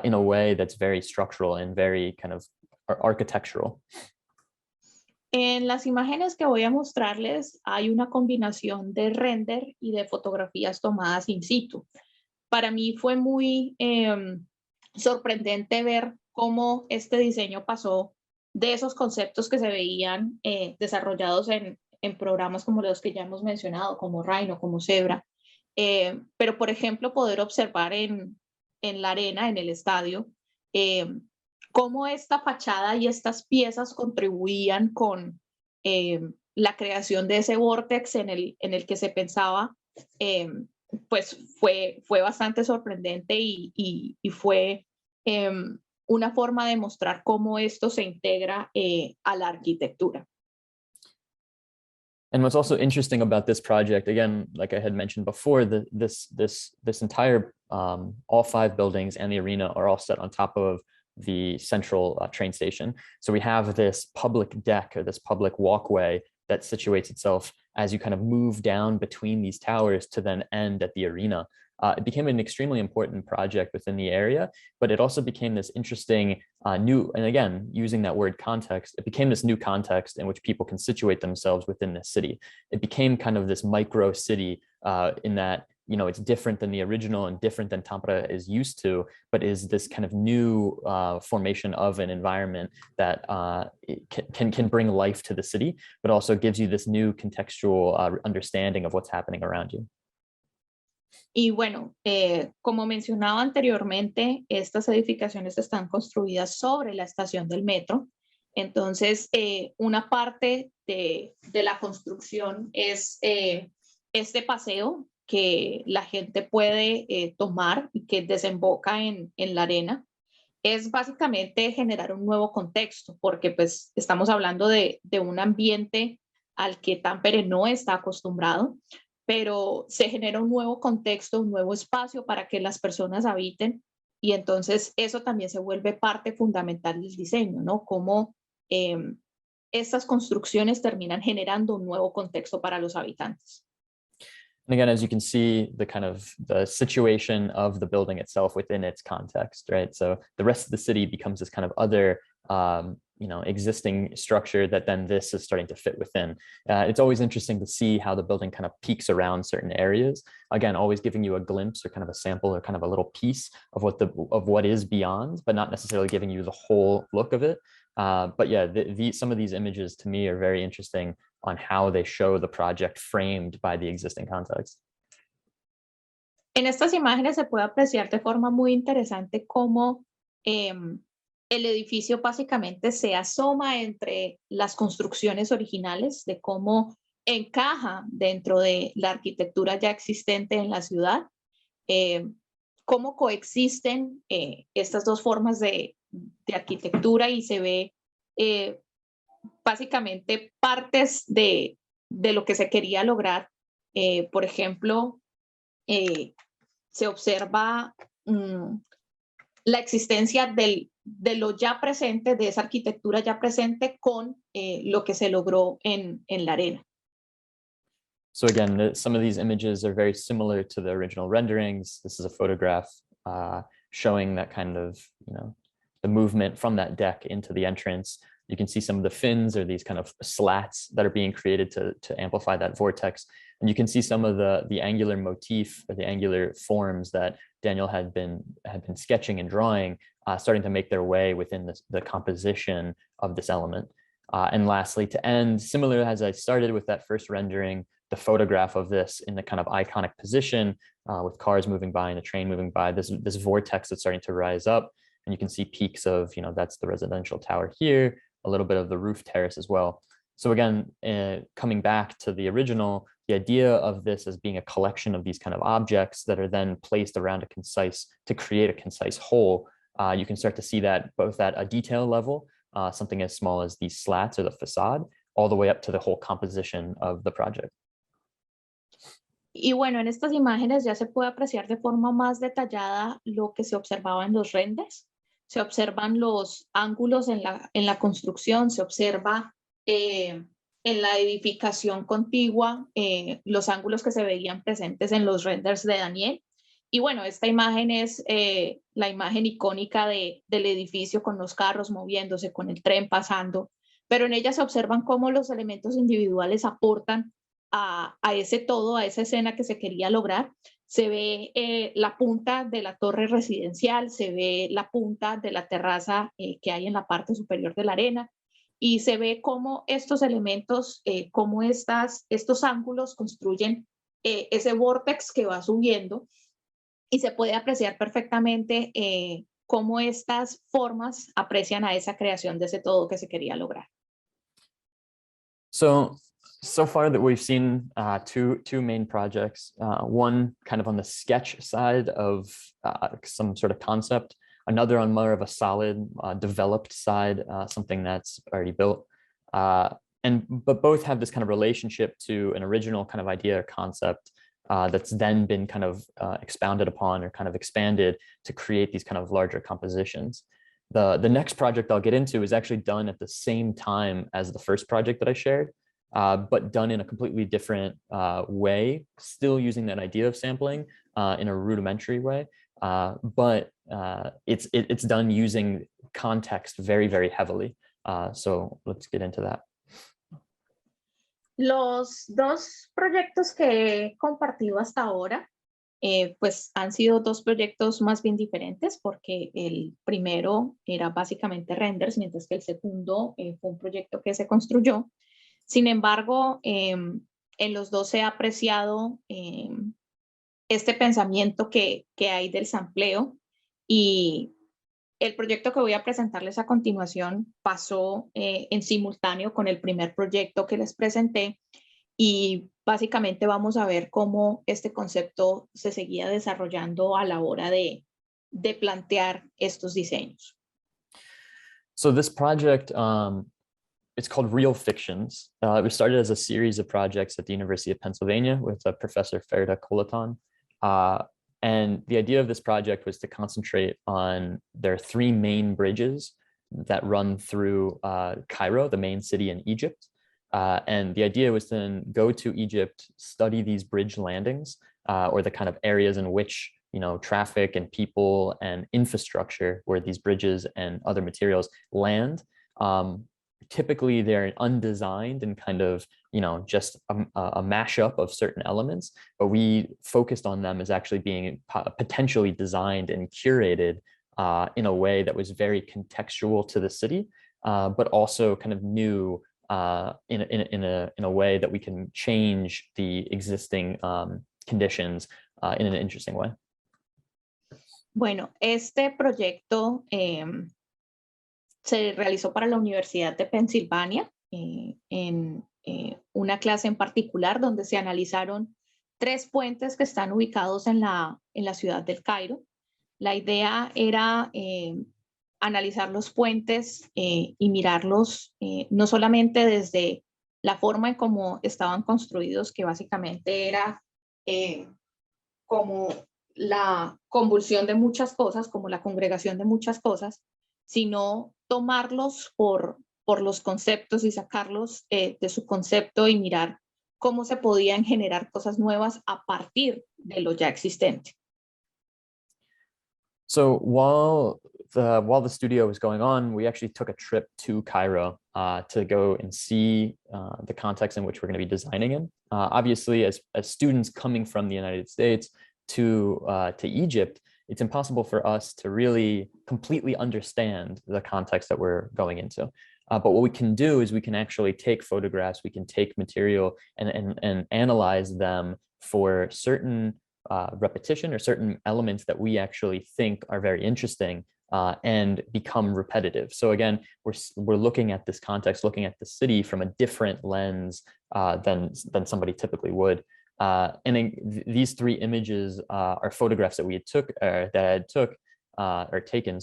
in a way that's very structural and very kind of architectural. En las imágenes que voy a mostrarles hay una combinación de render y de fotografías tomadas in situ. Para mí fue muy sorprendente ver cómo este diseño pasó de esos conceptos que se veían desarrollados en programas como los que ya hemos mencionado, como Rhino, como Zebra. Pero, por ejemplo, poder observar en la arena, en el estadio, cómo esta fachada y estas piezas contribuían con la creación de ese vórtex en el que se pensaba pues fue bastante sorprendente y fue una forma de mostrar cómo esto se integra a la arquitectura. And what's also interesting about this project, again, like I had mentioned before, this entire, all 5 buildings and the arena are all set on top of the central train station. So we have this public deck or this public walkway that situates itself as you kind of move down between these towers to then end at the arena. It became an extremely important project within the area, but it also became this interesting new, and again, using that word context, it became this new context in which people can situate themselves within this city. It became kind of this micro city in that, you know, it's different than the original and different than Tampere is used to, but is this kind of new formation of an environment that can bring life to the city, but also gives you this new contextual understanding of what's happening around you. Y bueno, como mencionaba anteriormente, estas edificaciones están construidas sobre la estación del metro. Entonces, una parte de la construcción es este paseo que la gente puede tomar y que desemboca en la arena. Es básicamente generar un nuevo contexto, porque pues estamos hablando de un ambiente al que Tampere no está acostumbrado, pero se genera un nuevo contexto, un nuevo espacio para que las personas habiten, y entonces eso también se vuelve parte fundamental del diseño, ¿no? Cómo estas construcciones terminan generando un nuevo contexto para los habitantes. And again, as you can see, the kind of the situation of the building itself within its context, right? So the rest of the city becomes this kind of other, you know, existing structure that then this is starting to fit within. It's always interesting to see how the building kind of peaks around certain areas. Again, always giving you a glimpse or kind of a sample or kind of a little piece of what is beyond, but not necessarily giving you the whole look of it. But yeah, some of these images to me are very interesting on how they show the project framed by the existing context. En estas imágenes se puede apreciar de forma muy interesante cómo el edificio básicamente se asoma entre las construcciones originales, de cómo encaja dentro de la arquitectura ya existente en la ciudad, cómo coexisten estas dos formas de arquitectura, y se ve básicamente partes de lo que se quería lograr. Por ejemplo, se observa la existencia de lo ya presente, de esa arquitectura ya presente, con lo que se logró en la arena. So again, some of these images are very similar to the original renderings. This is a photograph showing that kind of, you know, the movement from that deck into the entrance. You can see some of the fins or these kind of slats that are being created to amplify that vortex. And you can see some of the angular motif or the angular forms that Daniel had been sketching and drawing, starting to make their way within the composition of this element. And lastly, to end, similar as I started with that first rendering, the photograph of this in the kind of iconic position with cars moving by and a train moving by, this vortex that's starting to rise up. And you can see peaks of, you know, that's the residential tower here, a little bit of the roof terrace as well. So again, coming back to the original, the idea of this as being a collection of these kind of objects that are then placed around to create a concise whole, you can start to see that both at a detail level, something as small as these slats or the facade, all the way up to the whole composition of the project. Y bueno, en estas imágenes ya se puede apreciar de forma más detallada lo que se observaba en los renders. Se observan los ángulos en la construcción, se observa en la edificación contigua los ángulos que se veían presentes en los renders de Daniel. Y bueno, esta imagen es la imagen icónica del edificio, con los carros moviéndose, con el tren pasando, pero en ella se observan cómo los elementos individuales aportan a ese todo, a esa escena que se quería lograr. Se ve la punta de la torre residencial, se ve la punta de la terraza que hay en la parte superior de la arena, y se ve cómo estos elementos, cómo estos ángulos construyen ese vortex que va subiendo, y se puede apreciar perfectamente cómo estas formas aprecian a esa creación de ese todo que se quería lograr. So far that we've seen two main projects, one kind of on the sketch side of some sort of concept, another on more of a solid developed side, something that's already built. But both have this kind of relationship to an original kind of idea or concept that's then been kind of expounded upon or kind of expanded to create these kind of larger compositions. The next project I'll get into is actually done at the same time as the first project that I shared, but done in a completely different way, still using that idea of sampling in a rudimentary way, but it's done using context very, very heavily. So let's get into that. Los dos proyectos que he compartido hasta ahora, pues han sido dos proyectos más bien diferentes, porque el primero era básicamente renders, mientras que el segundo fue un proyecto que se construyó. Sin embargo, en los dos se ha apreciado este pensamiento que hay del sampleo, y el proyecto que voy a presentarles a continuación pasó en simultáneo con el primer proyecto que les presenté, y básicamente vamos a ver cómo este concepto se seguía desarrollando a la hora de plantear estos diseños. So this project, it's called Real Fictions. It was started as a series of projects at the University of Pennsylvania with Professor Ferda Kolaton. And the idea of this project was to concentrate on their three main bridges that run through Cairo, the main city in Egypt. And the idea was to then go to Egypt, study these bridge landings, or the kind of areas in which, you know, traffic and people and infrastructure where these bridges and other materials land. Typically they're undesigned and kind of, you know, just a mashup of certain elements, but we focused on them as actually being potentially designed and curated in a way that was very contextual to the city, but also kind of new in a way that we can change the existing conditions in an interesting way. Bueno, este proyecto se realizó para la Universidad de Pensilvania en una clase en particular donde se analizaron 3 puentes que están ubicados en la ciudad del Cairo. La idea era analizar los puentes y mirarlos no solamente desde la forma en cómo estaban construidos, que básicamente era como la convulsión de muchas cosas, como la congregación de muchas cosas, sino tomarlos por los conceptos y sacarlos de su concepto y mirar cómo se podían generar cosas nuevas a partir de lo ya existente. So while the studio was going on, we actually took a trip to Cairo to go and see the context in which we're going to be designing in. Obviously, as students coming from the United States to Egypt, it's impossible for us to really completely understand the context that we're going into. But what we can do is we can actually take photographs, we can take material and analyze them for certain repetition or certain elements that we actually think are very interesting and become repetitive. So again, we're looking at this context, looking at the city from a different lens than somebody typically would. And in these 3 images are photographs that we had taken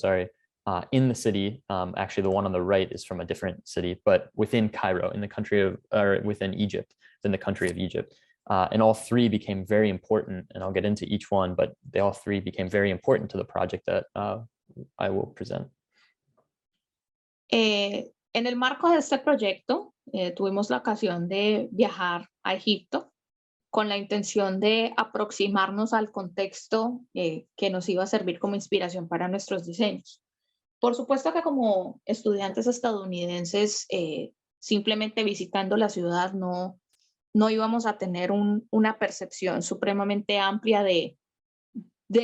in the city. Actually, the one on the right is from a different city, but within Cairo, in the country of, or within Egypt, in the country of Egypt. And all 3 became very important, and I'll get into each one, but they all 3 became very important to the project that I will present. En el marco de este proyecto, tuvimos la ocasión de viajar a Egipto con la intención de aproximarnos al contexto que nos iba a servir como inspiración para nuestros diseños. Por supuesto que como estudiantes estadounidenses, simplemente visitando la ciudad no íbamos a tener una percepción supremamente amplia de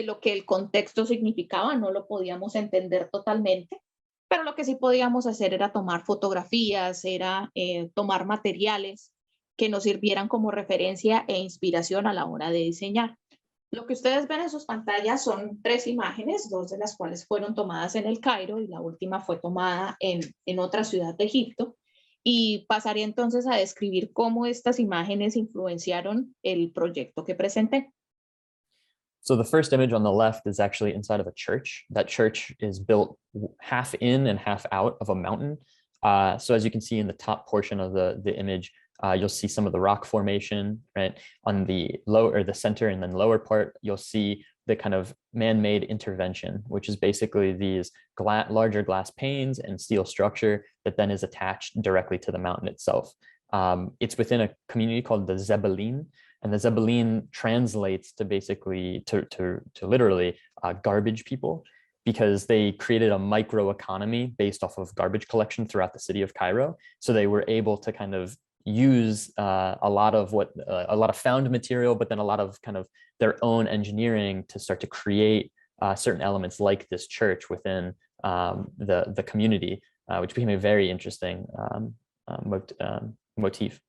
lo que el contexto significaba, no lo podíamos entender totalmente, pero lo que sí podíamos hacer era tomar fotografías, era tomar materiales que nos sirvieran como referencia e inspiración a la hora de diseñar. Lo que ustedes ven en sus pantallas son 3 imágenes, 2 de las cuales fueron tomadas en el Cairo y la última fue tomada en otra ciudad de Egipto. y pasaría entonces a describir cómo estas imágenes influenciaron el proyecto que presenté. So the first image on the left is actually inside of a church. That church is built half in and half out of a mountain. So as you can see in the top portion of the image, you'll see some of the rock formation, right? On the lower, or the center and then lower part, you'll see the kind of man-made intervention, which is basically these larger glass panes and steel structure that then is attached directly to the mountain itself. It's within a community called the Zebelin, and the Zebelin translates to basically to literally garbage people, because they created a microeconomy based off of garbage collection throughout the city of Cairo. So they were able to kind of use a lot of found material, but then a lot of kind of their own engineering to start to create certain elements like this church within the community, which became a very interesting motif.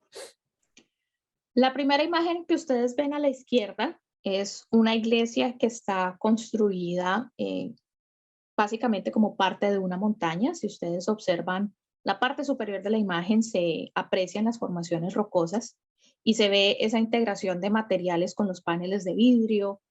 La primera imagen que ustedes ven a la izquierda es una iglesia que está construida básicamente como parte de una montaña. Si ustedes observan la parte superior de la imagen, se aprecian las formaciones rocosas y se ve esa integración de materiales con los paneles de vidrio,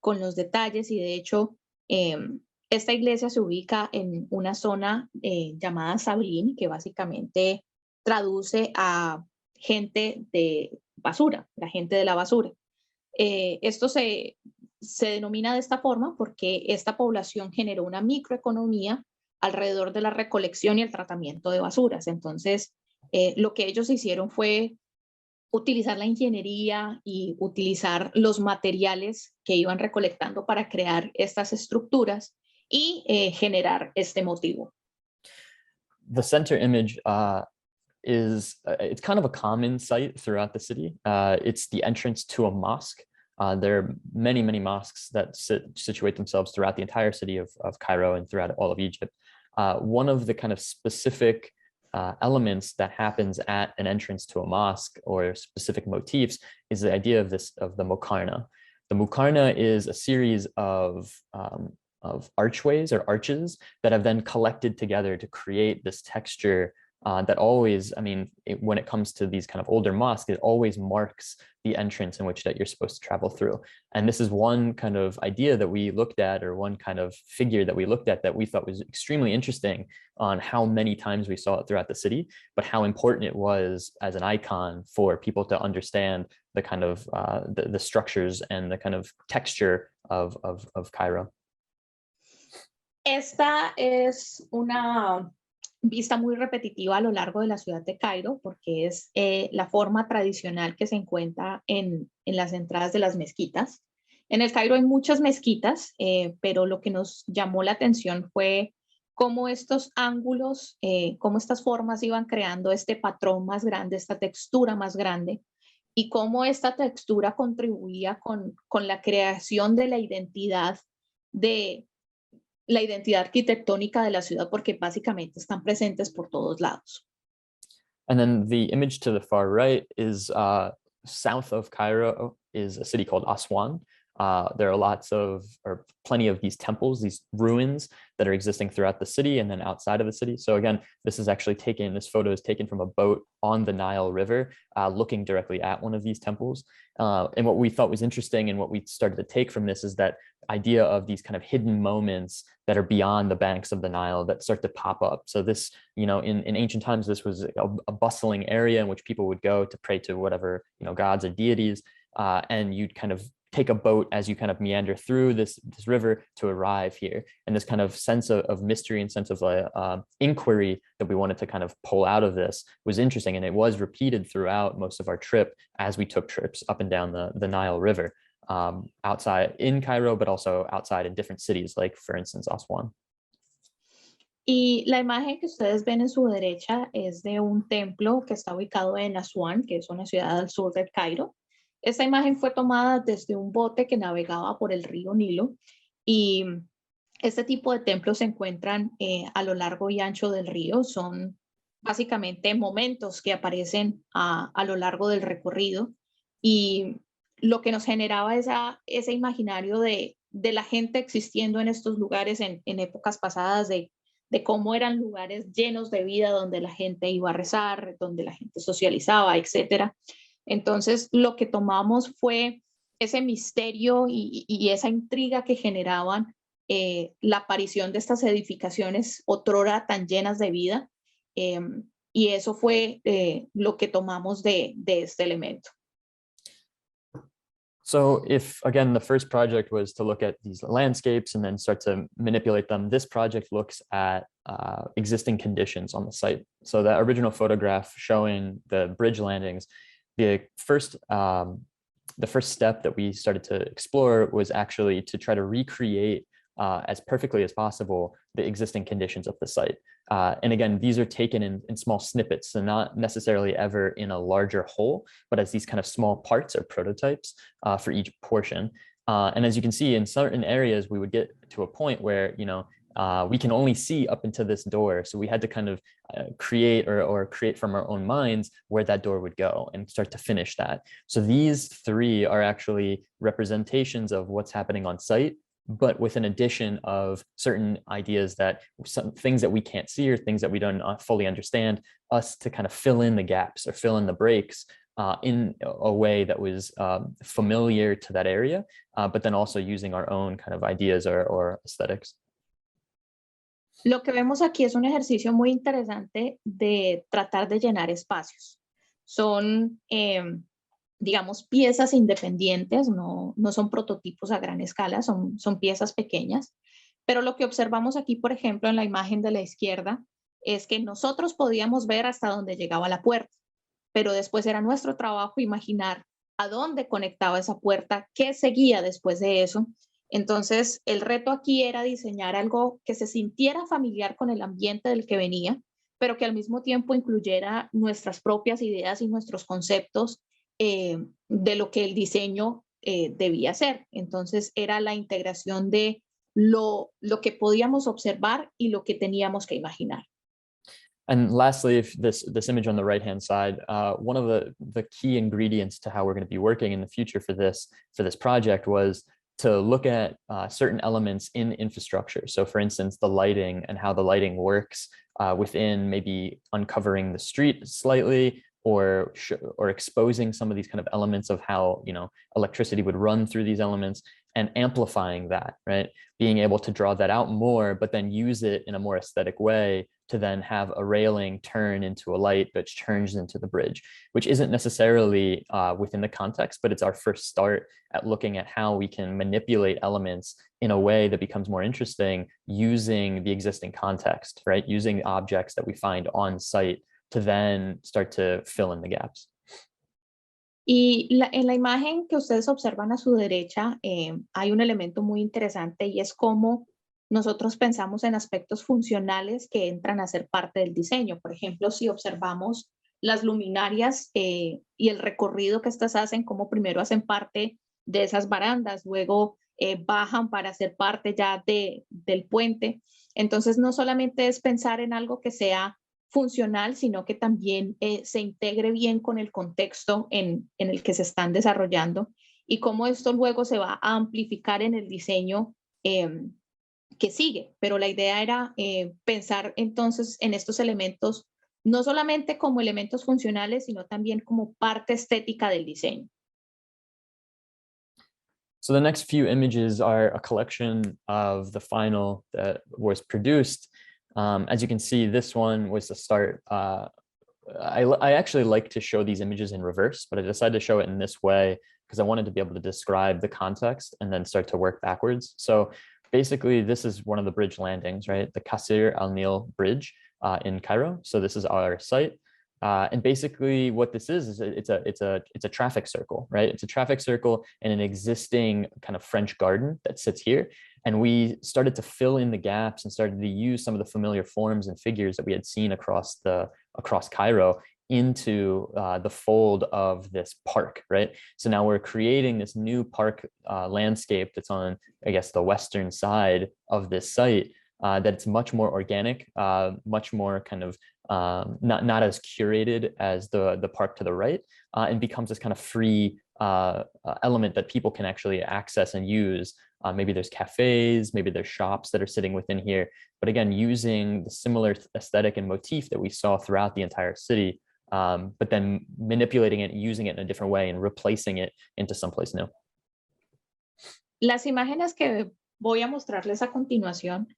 con los detalles, y de hecho esta iglesia se ubica en una zona llamada Sablín, que básicamente traduce a gente de basura, la gente de la basura. Esto se denomina de esta forma porque esta población generó una microeconomía alrededor de la recolección y el tratamiento de basuras. Entonces, lo que ellos hicieron fue utilizar la ingeniería y utilizar los materiales que iban recolectando para crear estas estructuras y generar este motivo. The center image it's kind of a common sight throughout the city. It's the entrance to a mosque. There are many, many mosques that situate themselves throughout the entire city of Cairo and throughout all of Egypt. One of the kind of specific elements that happens at an entrance to a mosque, or specific motifs, is the idea of the muqarna. The muqarna is a series of archways or arches that have then collected together to create this texture that always, I mean, when it comes to these kind of older mosques, it always marks the entrance in which that you're supposed to travel through. And this is one kind of idea that we looked at, or one kind of figure that we looked at, that we thought was extremely interesting on how many times we saw it throughout the city, but how important it was as an icon for people to understand the kind of the structures and the kind of texture of Cairo. Esta es una vista muy repetitiva a lo largo de la ciudad de Cairo, porque es la forma tradicional que se encuentra en las entradas de las mezquitas. En el Cairo hay muchas mezquitas, pero lo que nos llamó la atención fue cómo estos ángulos, cómo estas formas iban creando este patrón más grande, esta textura más grande, y cómo esta textura contribuía con la creación de la identidad arquitectónica de la ciudad, porque básicamente están presentes por todos lados. And then the image to the far right is south of Cairo is a city called Aswan. There are plenty of these temples, these ruins that are existing throughout the city and then outside of the city. So again, this photo is taken from a boat on the Nile River, looking directly at one of these temples. And what we thought was interesting, and what we started to take from this, is that idea of these kind of hidden moments that are beyond the banks of the Nile that start to pop up. So this, in ancient times, this was a bustling area in which people would go to pray to whatever, gods or deities, and you'd kind of take a boat as you kind of meander through this river to arrive here. And this kind of sense of mystery and sense of inquiry that we wanted to kind of pull out of this was interesting. And it was repeated throughout most of our trip as we took trips up and down the Nile River, outside in Cairo, but also outside in different cities, like, for instance, Aswan. Y la imagen que ustedes ven en su derecha es de un templo que está ubicado en Aswan, que es una ciudad al sur del Cairo. Esta imagen fue tomada desde un bote que navegaba por el río Nilo, y este tipo de templos se encuentran a lo largo y ancho del río. Son básicamente momentos que aparecen a lo largo del recorrido, y lo que nos generaba ese imaginario de la gente existiendo en estos lugares en épocas pasadas, de de cómo eran lugares llenos de vida donde la gente iba a rezar, donde la gente socializaba, etcétera. Entonces, lo que tomamos fue ese misterio y esa intriga que generaban la aparición de estas edificaciones otrora tan llenas de vida, y eso fue lo que tomamos de este elemento. So if, again, the first project was to look at these landscapes and then start to manipulate them, this project looks at existing conditions on the site. So that original photograph showing the bridge landings, the first step that we started to explore was actually to try to recreate as perfectly as possible the existing conditions of the site. And again, these are taken in small snippets, so not necessarily ever in a larger whole, but as these kind of small parts or prototypes for each portion. And as you can see, in certain areas, we would get to a point where, you know, we can only see up into this door. So we had to kind of create or create from our own minds where that door would go and start to finish that. So these three are actually representations of what's happening on site, but with an addition of certain ideas that some things that we can't see or things that we don't fully understand, us to kind of fill in the gaps or fill in the breaks in a way that was familiar to that area, but then also using our own kind of ideas or aesthetics. Lo que vemos aquí es un ejercicio muy interesante de tratar de llenar espacios. Son digamos, piezas independientes, no son prototipos a gran escala, son piezas pequeñas. Pero lo que observamos aquí, por ejemplo, en la imagen de la izquierda, es que nosotros podíamos ver hasta dónde llegaba la puerta, pero después era nuestro trabajo imaginar a dónde conectaba esa puerta, qué seguía después de eso. Entonces, el reto aquí era diseñar algo que se sintiera familiar con el ambiente del que venía, pero que al mismo tiempo incluyera nuestras propias ideas y nuestros conceptos de lo que el diseño debía ser. Entonces era la integración de lo que podíamos observar y lo que teníamos que imaginar. And lastly, if this image on the right-hand side, one of the key ingredients to how we're going to be working in the future for this project was to look at certain elements in infrastructure. So for instance, the lighting and how the lighting works within maybe uncovering the street slightly, or exposing some of these kind of elements of how, you know, electricity would run through these elements and amplifying that, right? Being able to draw that out more, but then use it in a more aesthetic way to then have a railing turn into a light, which turns into the bridge, which isn't necessarily within the context, but it's our first start at looking at how we can manipulate elements in a way that becomes more interesting using the existing context, right? Using objects that we find on site to then start to fill in the gaps. Y en la imagen que ustedes observan a su derecha, hay un elemento muy interesante y es cómo nosotros pensamos en aspectos funcionales que entran a ser parte del diseño. Por ejemplo, si observamos las luminarias y el recorrido que estas hacen, como primero hacen parte de esas barandas, luego bajan para ser parte ya del puente. Entonces, no solamente es pensar en algo que sea funcional, sino que también se integre bien con el contexto en el que se están desarrollando y cómo esto luego se va a amplificar en el diseño que sigue. Pero la idea era pensar entonces en estos elementos no solamente como elementos funcionales, sino también como parte estética del diseño. So the next few images are a collection of the final that was produced. As you can see, this one was the start. I actually like to show these images in reverse, but I decided to show it in this way because I wanted to be able to describe the context and then start to work backwards. So basically, this is one of the bridge landings, right? The Qasr al-Nil Bridge in Cairo. So this is our site. And basically what this is it's a traffic circle, right? It's a traffic circle in an existing kind of French garden that sits here. And we started to fill in the gaps and started to use some of the familiar forms and figures that we had seen across Cairo into the fold of this park, right? So now we're creating this new park landscape that's on, I guess, the western side of this site. That's much more organic, much more kind of not as curated as the park to the right, and becomes this kind of free element that people can actually access and use Maybe there's cafes, maybe there's shops that are sitting within here. But again, using the similar aesthetic and motif that we saw throughout the entire city, but then manipulating it, using it in a different way and replacing it into someplace new. Las imágenes que voy a mostrarles a continuación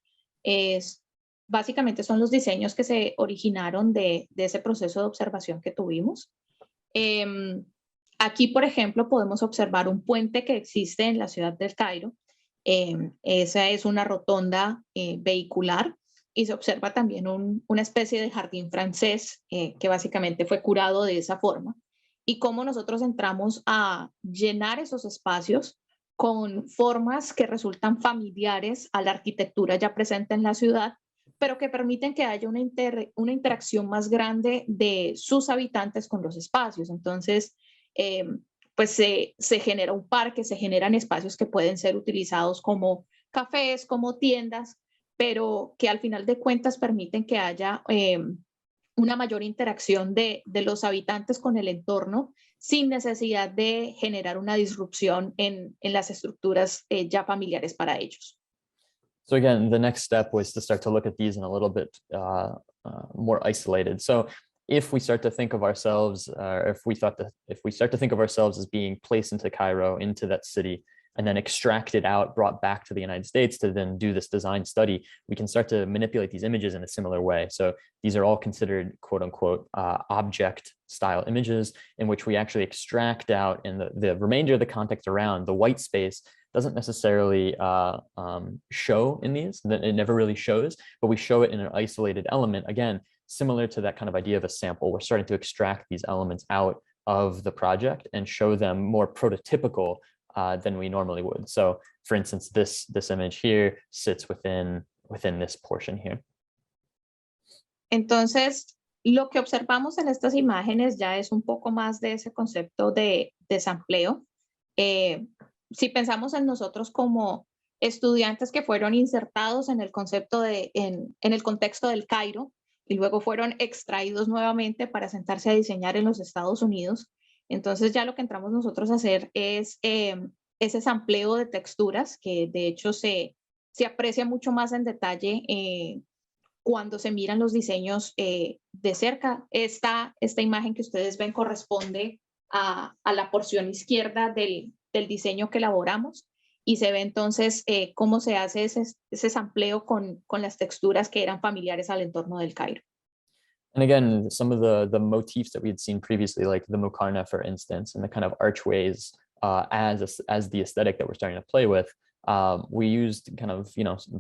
básicamente son los diseños que se originaron de ese proceso de observación que tuvimos. Aquí, por ejemplo, podemos observar un puente que existe en la ciudad del Cairo. Esa es una rotonda vehicular y se observa también una especie de jardín francés que básicamente fue curado de esa forma. Y cómo nosotros entramos a llenar esos espacios con formas que resultan familiares a la arquitectura ya presente en la ciudad, pero que permiten que haya una interacción más grande de sus habitantes con los espacios. Entonces, pues se genera un parque, se generan espacios que pueden ser utilizados como cafés, como tiendas, pero que al final de cuentas permiten que haya una mayor interacción de los habitantes con el entorno sin necesidad de generar una disrupción en las estructuras ya familiares para ellos. So again, the next step was to start to look at these in a little bit more isolated. So if we start to think of ourselves, if we start to think of ourselves as being placed into Cairo, into that city, and then extracted out, brought back to the United States to then do this design study, we can start to manipulate these images in a similar way. So these are all considered quote unquote object style images in which we actually extract out, and the remainder of the context around the white space doesn't necessarily show in these, it never really shows, but we show it in an isolated element. Again, similar to that kind of idea of a sample, we're starting to extract these elements out of the project and show them more prototypical than we normally would. So for instance, this image here sits within this portion here. Entonces, lo que observamos en estas imágenes ya es un poco más de ese concepto de sampleo. Si pensamos en nosotros como estudiantes que fueron insertados en el concepto en el contexto del Cairo y luego fueron extraídos nuevamente para sentarse a diseñar en los Estados Unidos, entonces ya lo que entramos nosotros a hacer es ese sampleo de texturas que de hecho se aprecia mucho más en detalle cuando se miran los diseños de cerca. Esta imagen que ustedes ven corresponde a la porción izquierda del diseño que elaboramos y se ve entonces cómo se hace ese sampleo con las texturas que eran familiares al entorno del Cairo. And again, some of the motifs that we had seen previously, like the Mukarna, for instance, and the kind of archways as the aesthetic that we're starting to play with, we used kind of,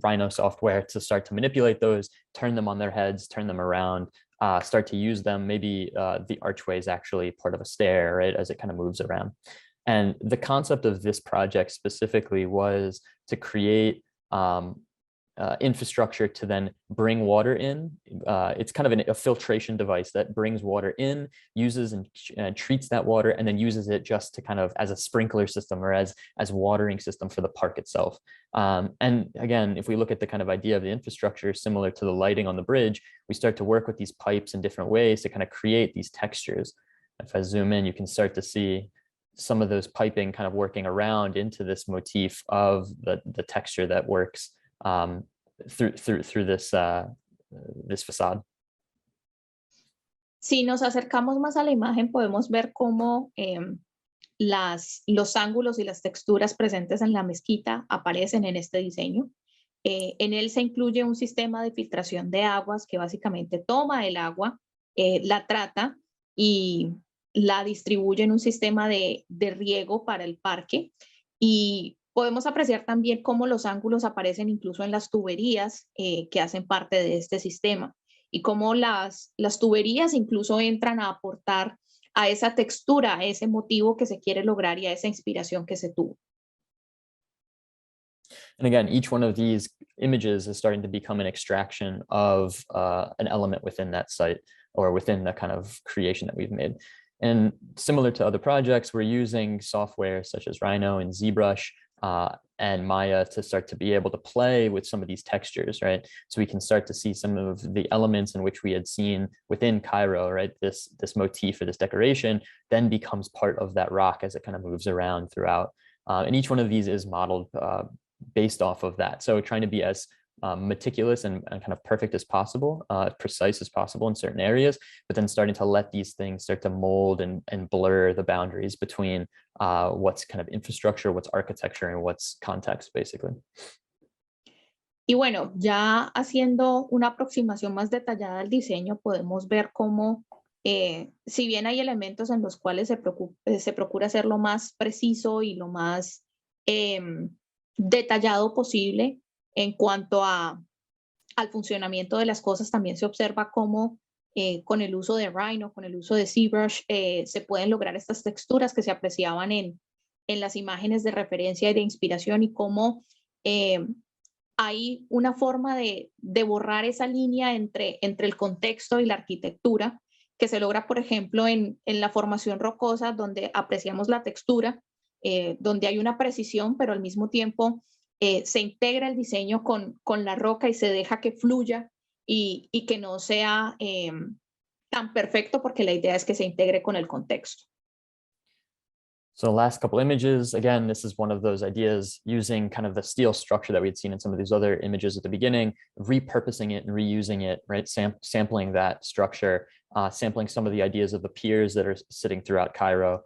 Rhino software to start to manipulate those, turn them on their heads, turn them around, start to use them. Maybe the archway is actually part of a stair, right, as it kind of moves around. And the concept of this project specifically was to create infrastructure to then bring water in. It's kind of a filtration device that brings water in, uses and treats that water, and then uses it just to kind of as a sprinkler system or as watering system for the park itself. And again, if we look at the kind of idea of the infrastructure similar to the lighting on the bridge, we start to work with these pipes in different ways to kind of create these textures. If I zoom in, you can start to see some of those piping kind of working around into this motif of the texture that works through this facade. Si nos acercamos más a la imagen, podemos ver cómo los ángulos y las texturas presentes en la mezquita aparecen en este diseño. En él se incluye un sistema de filtración de aguas que básicamente toma el agua, la trata y la distribuye en un sistema de riego para el parque. Y podemos apreciar también cómo los ángulos aparecen incluso en las tuberías que hacen parte de este sistema y cómo las tuberías incluso entran a aportar a esa textura, a ese motivo que se quiere lograr y a esa inspiración que se tuvo. And again, each one of these images is starting to become an extraction of an element within that site or within the kind of creation that we've made. And similar to other projects, we're using software such as Rhino and ZBrush and Maya to start to be able to play with some of these textures, right? So we can start to see some of the elements in which we had seen within Cairo, right? This motif or this decoration then becomes part of that rock as it kind of moves around throughout. And each one of these is modeled based off of that. So trying to be as meticulous and kind of perfect as possible, precise as possible in certain areas, but then starting to let these things start to mold and blur the boundaries between what's kind of infrastructure, what's architecture, and what's context, basically. Y bueno, ya haciendo una aproximación más detallada al diseño, podemos ver cómo, si bien hay elementos en los cuales se procura ser lo más preciso y lo más detallado posible en cuanto al funcionamiento de las cosas, también se observa cómo con el uso de Rhino, con el uso de ZBrush, se pueden lograr estas texturas que se apreciaban en las imágenes de referencia y de inspiración, y cómo hay una forma de borrar esa línea entre el contexto y la arquitectura, que se logra, por ejemplo, en la formación rocosa, donde apreciamos la textura, donde hay una precisión, pero al mismo tiempo se integra el diseño con la roca y se deja que fluya y que no sea tan perfecto, porque la idea es que se integre con el contexto. So the last couple images, again, this is one of those ideas using kind of the steel structure that we had seen in some of these other images at the beginning, repurposing it and reusing it, right? Sampling that structure, sampling some of the ideas of the piers that are sitting throughout Cairo,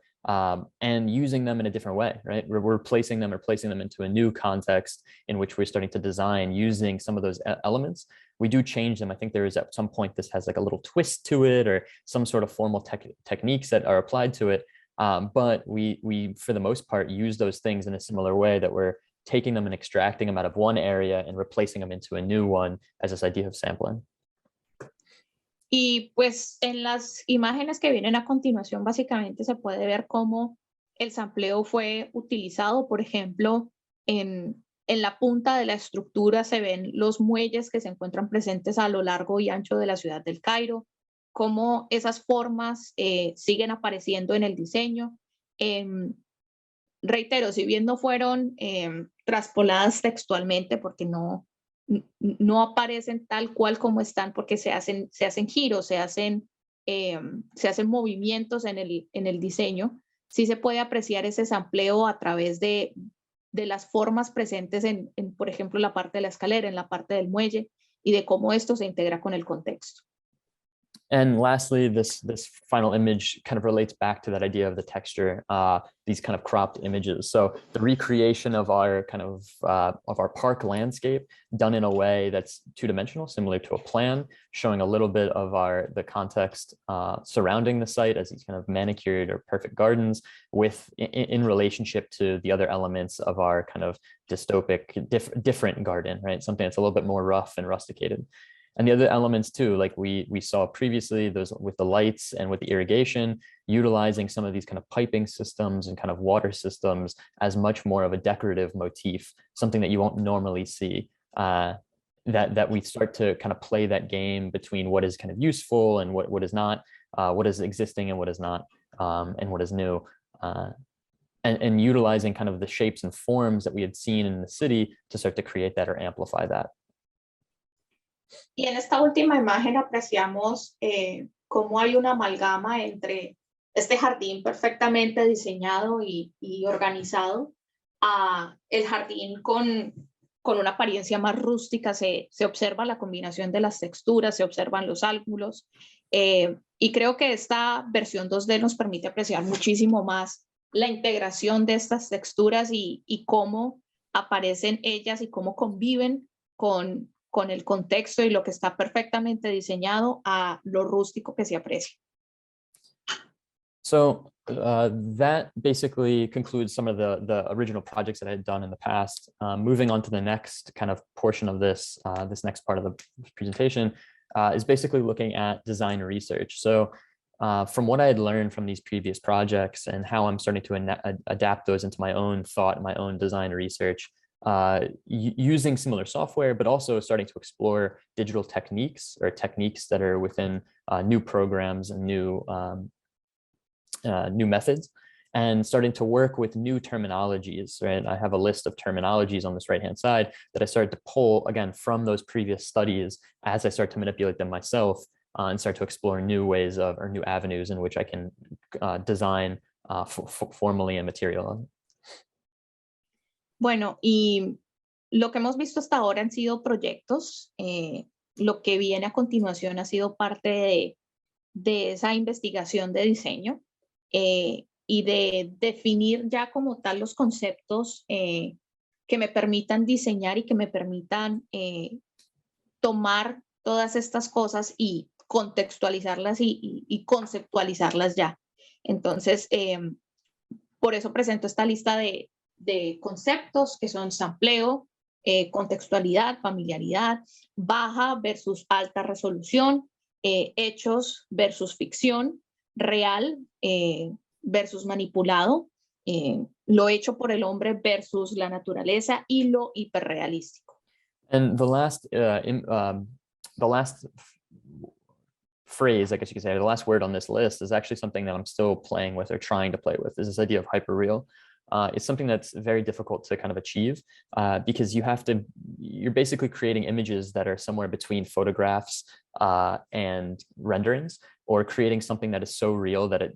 and using them in a different way, right? We're placing them or placing them into a new context in which we're starting to design using some of those elements. We do change them. I think there is at some point this has like a little twist to it or some sort of formal techniques that are applied to it. But we, for the most part, use those things in a similar way, that we're taking them and extracting them out of one area and replacing them into a new one as this idea of sampling. Y pues en las imágenes que vienen a continuación, básicamente se puede ver cómo el sampleo fue utilizado. Por ejemplo, en la punta de la estructura se ven los muelles que se encuentran presentes a lo largo y ancho de la ciudad del Cairo, cómo esas formas siguen apareciendo en el diseño. Reitero, si bien no fueron traspoladas textualmente, porque no aparecen tal cual como están, porque se hacen giros, se hacen movimientos en el diseño, sí se puede apreciar ese sampleo a través de las formas presentes en, por ejemplo, la parte de la escalera, en la parte del muelle, y de cómo esto se integra con el contexto. And lastly, this final image kind of relates back to that idea of the texture, these kind of cropped images. So the recreation of our kind of our park landscape done in a way that's two-dimensional, similar to a plan, showing a little bit of the context surrounding the site as these kind of manicured or perfect gardens, with in relationship to the other elements of our kind of dystopic, different garden, right? Something that's a little bit more rough and rusticated. And the other elements too, like we saw previously, those with the lights and with the irrigation, utilizing some of these kind of piping systems and kind of water systems as much more of a decorative motif, something that you won't normally see, that we start to kind of play that game between what is kind of useful and what is not, what is existing and what is not, and what is new. And utilizing kind of the shapes and forms that we had seen in the city to start to create that or amplify that. Y en esta última imagen apreciamos cómo hay una amalgama entre este jardín perfectamente diseñado y organizado a el jardín con una apariencia más rústica. Se observa la combinación de las texturas, se observan los ángulos, y creo que esta versión 2D nos permite apreciar muchísimo más la integración de estas texturas y cómo aparecen ellas y cómo conviven con el contexto y lo que está perfectamente diseñado a lo rústico que se aprecia. So that basically concludes some of the original projects that I had done in the past. Moving on to the next kind of portion of this next part of the presentation is basically looking at design research. So from what I had learned from these previous projects and how I'm starting to adapt those into my own thought, my own design research, using similar software, but also starting to explore digital techniques or techniques that are within new programs and new methods, and starting to work with new terminologies, right? I have a list of terminologies on this right-hand side that I started to pull, again, from those previous studies as I start to manipulate them myself and start to explore new ways of, or new avenues in which I can design formally and materially. Bueno, y Lo que hemos visto hasta ahora han sido proyectos. Lo que viene a continuación ha sido parte de esa investigación de diseño y de definir ya como tal los conceptos que me permitan diseñar y que me permitan tomar todas estas cosas y contextualizarlas y conceptualizarlas ya. Entonces, por eso presento esta lista de conceptos que son sampleo, contextualidad, familiaridad, baja versus alta resolución, hechos versus ficción, real versus manipulado, lo hecho por el hombre versus la naturaleza y lo hiperrealístico. And the last phrase, I guess you could say, the last word on this list is actually something that I'm still playing with or trying to play with, is this idea of hyperreal. It's something that's very difficult to kind of achieve because you're basically creating images that are somewhere between photographs and renderings, or creating something that is so real that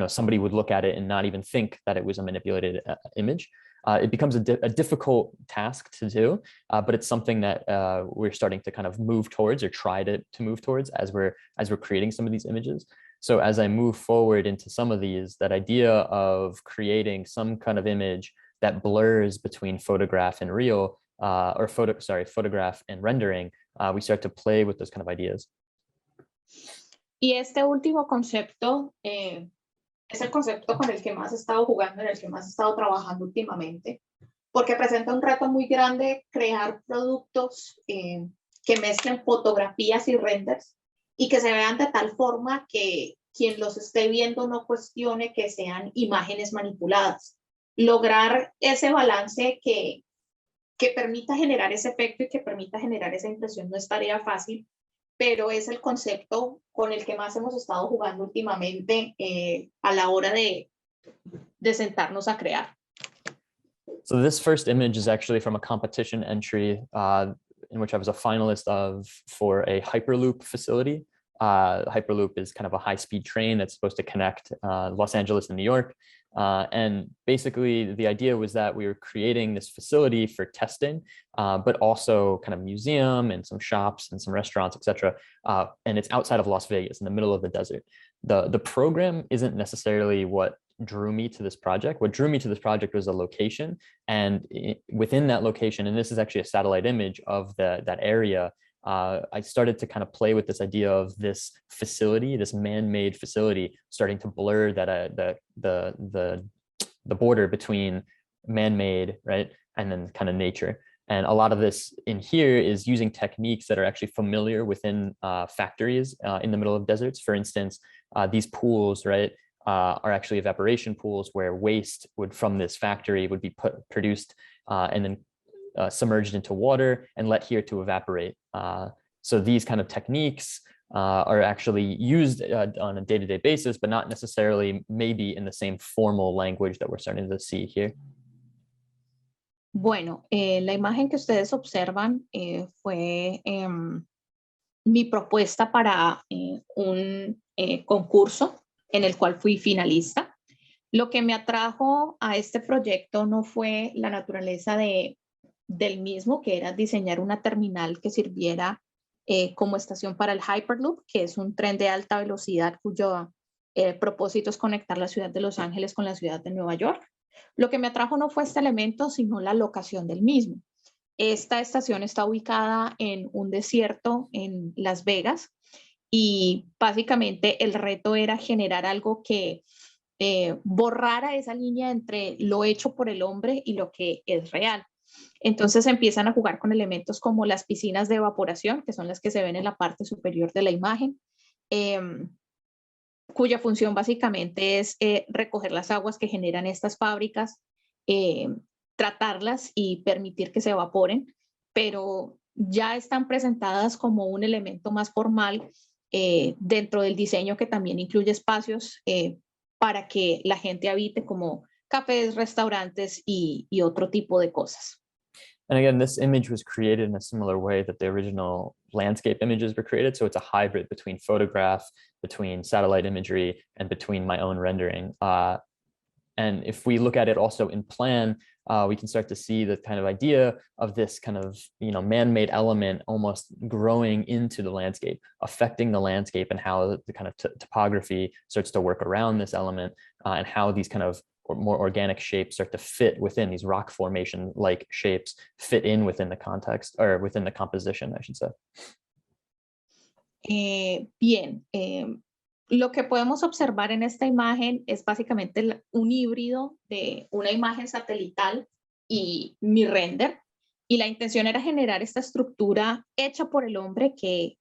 somebody would look at it and not even think that it was a manipulated image. It becomes a difficult task to do, but it's something that we're starting to kind of move towards, or try to move towards, as we're creating some of these images. So as I move forward into some of these, that idea of creating some kind of image that blurs between photograph and real, photograph and rendering, we start to play with those kind of ideas. Y este último concepto es el concepto con el que más he estado jugando, en el que más he estado trabajando últimamente, porque presenta un reto muy grande crear productos que mezclen fotografías y renders y que se vean de tal forma que quien los esté viendo no cuestione que sean imágenes manipuladas. Lograr ese balance que permita generar ese efecto y que permita generar esa impresión no es tarea fácil, pero es el concepto con el que más hemos estado jugando últimamente a la hora de sentarnos a crear. So this first image is actually from a competition entry in which I was a finalist for a Hyperloop facility. Hyperloop is kind of a high-speed train that's supposed to connect Los Angeles and New York. And basically the idea was that we were creating this facility for testing, but also kind of museum and some shops and some restaurants, etc. And it's outside of Las Vegas in the middle of the desert. The program isn't necessarily what drew me to this project. What drew me to this project was a location, and within that location, and this is actually a satellite image of that area, I started to kind of play with this idea of this facility, this man-made facility, starting to blur that the border between man-made, right, and then kind of nature. And a lot of this in here is using techniques that are actually familiar within factories in the middle of deserts. For instance, these pools, right, are actually evaporation pools where waste from this factory would be produced and then submerged into water and let here to evaporate. So these kind of techniques are actually used on a day-to-day basis, but not necessarily maybe in the same formal language that we're starting to see here. Bueno, la imagen que ustedes observan fue mi propuesta para un concurso en el cual fui finalista. Lo que me atrajo a este proyecto no fue la naturaleza del mismo, que era diseñar una terminal que sirviera como estación para el Hyperloop, que es un tren de alta velocidad cuyo propósito es conectar la ciudad de Los Ángeles con la ciudad de Nueva York. Lo que me atrajo no fue este elemento, sino la locación del mismo. Esta estación está ubicada en un desierto en Las Vegas y básicamente el reto era generar algo que borrara esa línea entre lo hecho por el hombre y lo que es real. Entonces empiezan a jugar con elementos como las piscinas de evaporación, que son las que se ven en la parte superior de la imagen, cuya función básicamente es recoger las aguas que generan estas fábricas, tratarlas y permitir que se evaporen, pero ya están presentadas como un elemento más formal dentro del diseño, que también incluye espacios para que la gente habite, como cafés, restaurantes y otro tipo de cosas. And again, this image was created in a similar way that the original landscape images were created. So it's a hybrid between photograph, between satellite imagery, and between my own rendering. And if we look at it also in plan, we can start to see the kind of idea of this kind of, man-made element almost growing into the landscape, affecting the landscape, and how the kind of topography starts to work around this element, and how these kind of more organic shapes start to fit within these rock formation like shapes, fit in within the context, or within the composition, I should say. Bien, lo que podemos observar en esta imagen es básicamente un híbrido de una imagen satelital y mi render, y la intención era generar esta estructura hecha por el hombre que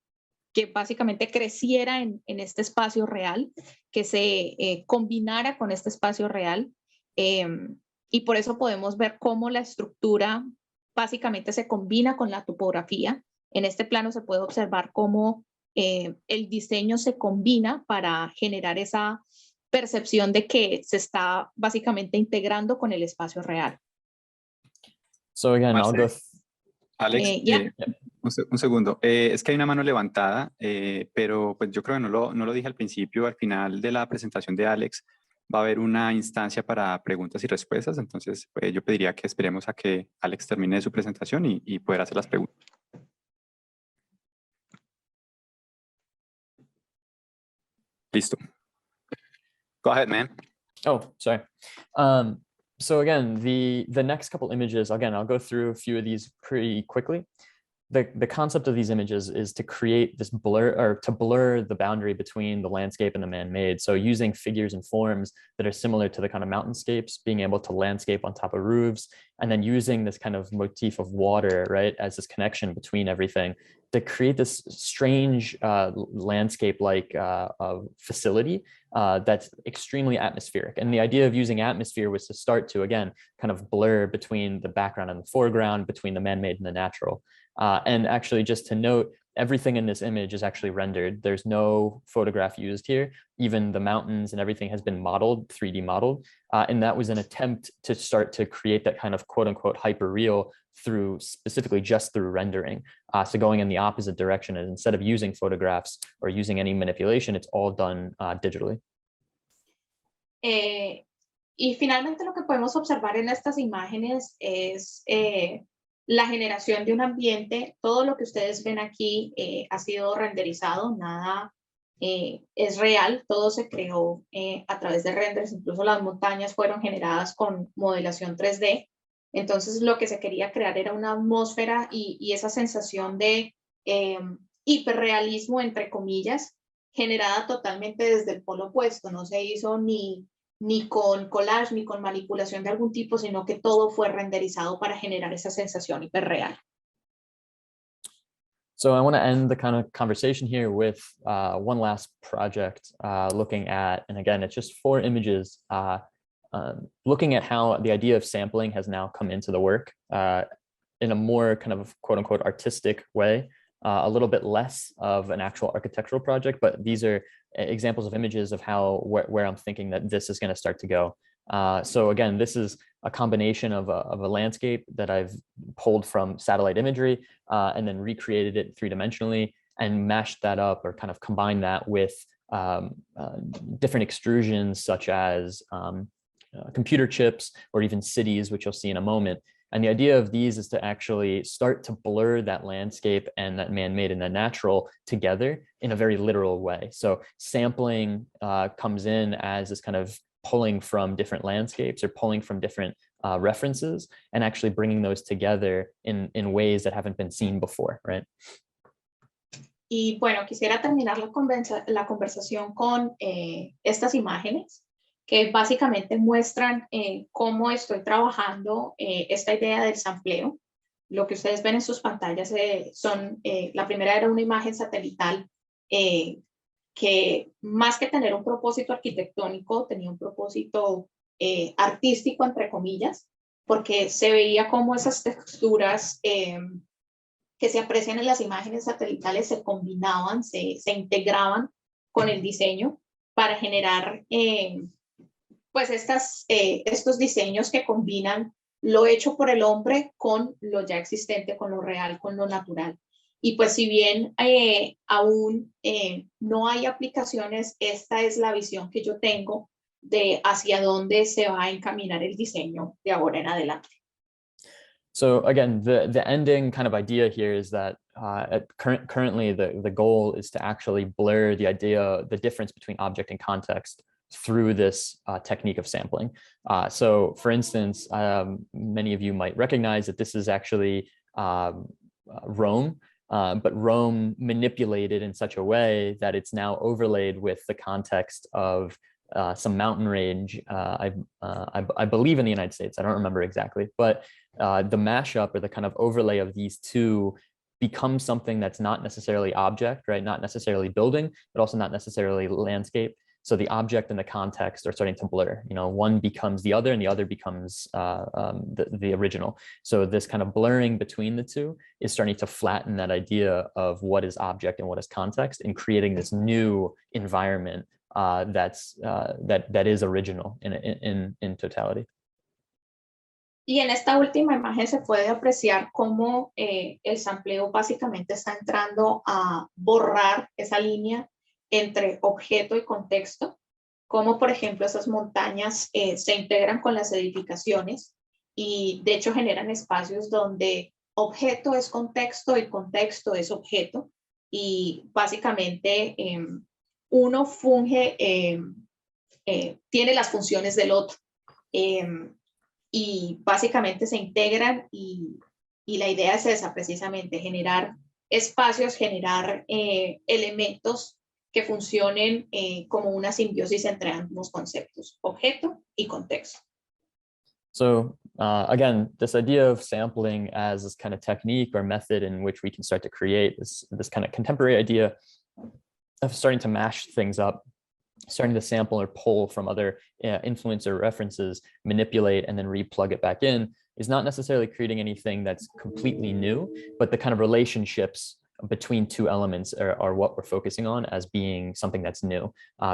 básicamente creciera en este espacio real, que se combinara con este espacio real, y por eso podemos ver cómo la estructura básicamente se combina con la topografía. En este plano se puede observar cómo el diseño se combina para generar esa percepción de que se está básicamente integrando con el espacio real. So again, I'll go Alex, Yeah. un segundo. Es que hay una mano levantada, pero pues yo creo que no lo dije al principio. Al final de la presentación de Alex va a haber una instancia para preguntas y respuestas. Entonces yo pediría que esperemos a que Alex termine su presentación y poder hacer las preguntas. Listo. Go ahead, man. Oh, sorry. So again, the next couple images, again, I'll go through a few of these pretty quickly. The concept of these images is to create this blur, or to blur the boundary between the landscape and the man-made. So using figures and forms that are similar to the kind of mountainscapes, being able to landscape on top of roofs, and then using this kind of motif of water, right, as this connection between everything to create this strange landscape-like facility that's extremely atmospheric. And the idea of using atmosphere was to start to, again, kind of blur between the background and the foreground, between the man-made and the natural. And actually, just to note, everything in this image is actually rendered. There's no photograph used here. Even the mountains and everything has been modeled, 3D modeled. And that was an attempt to start to create that kind of quote unquote hyper-real through specifically just through rendering. So going in the opposite direction, and instead of using photographs or using any manipulation, it's all done digitally. Y finalmente lo que podemos observar en estas imágenes es la generación de un ambiente. Todo lo que ustedes ven aquí ha sido renderizado, nada es real, todo se creó a través de renders, incluso las montañas fueron generadas con modelación 3D. Entonces lo que se quería crear era una atmósfera y esa sensación de hiperrealismo, entre comillas, generada totalmente desde el polo opuesto. No se hizo ni con collage, ni con manipulación de algún tipo, sino que todo fue renderizado para generar esa sensación hiperreal. So I want to end the kind of conversation here with one last project looking at, and again, it's just 4 images, looking at how the idea of sampling has now come into the work in a more kind of quote unquote artistic way, a little bit less of an actual architectural project, but these are examples of images of how where I'm thinking that this is going to start to go. So again, this is a combination of a landscape that I've pulled from satellite imagery and then recreated it 3-dimensionally and mashed that up, or kind of combined that with different extrusions such as computer chips or even cities, which you'll see in a moment. And the idea of these is to actually start to blur that landscape and that man-made and that natural together in a very literal way. So sampling comes in as this kind of pulling from different landscapes or pulling from different references and actually bringing those together in ways that haven't been seen before, right? Y bueno, quisiera terminar la conversación con estas imágenes que básicamente muestran cómo estoy trabajando esta idea del sampleo. Lo que ustedes ven en sus pantallas son, la primera era una imagen satelital que más que tener un propósito arquitectónico, tenía un propósito artístico, entre comillas, porque se veía cómo esas texturas que se aprecian en las imágenes satelitales se combinaban, se integraban con el diseño para generar pues estos diseños que combinan lo hecho por el hombre con lo ya existente, con lo real, con lo natural. Y pues si bien aún no hay aplicaciones, esta es la visión que yo tengo de hacia dónde se va a encaminar el diseño de ahora en adelante. So again, the ending kind of idea here is that currently the goal is to actually blur the difference between object and context through this technique of sampling. So for instance, many of you might recognize that this is actually Rome, but Rome manipulated in such a way that it's now overlaid with the context of some mountain range, I believe in the United States. I don't remember exactly, but the mashup or the kind of overlay of these two becomes something that's not necessarily object, right? Not necessarily building, but also not necessarily landscape. So the object and the context are starting to blur. You know, one becomes the other and the other becomes the original. So this kind of blurring between the two is starting to flatten that idea of what is object and what is context, and creating this new environment that is original in totality. Y en esta última imagen se puede apreciar cómo el sampleo básicamente está entrando a borrar esa línea entre objeto y contexto, como por ejemplo esas montañas se integran con las edificaciones y de hecho generan espacios donde objeto es contexto y contexto es objeto, y básicamente uno funge, tiene las funciones del otro. Y básicamente se integran y la idea es esa precisamente, generar espacios, generar elementos que funcionen como una simbiosis entre ambos conceptos, objeto y contexto. So again, this idea of sampling as this kind of technique or method in which we can start to create this kind of contemporary idea of starting to mash things up, starting to sample or pull from other influencer references, manipulate, and then replug it back in, is not necessarily creating anything that's completely new, but the kind of relationships between two elements are what we're focusing on as being something that's new.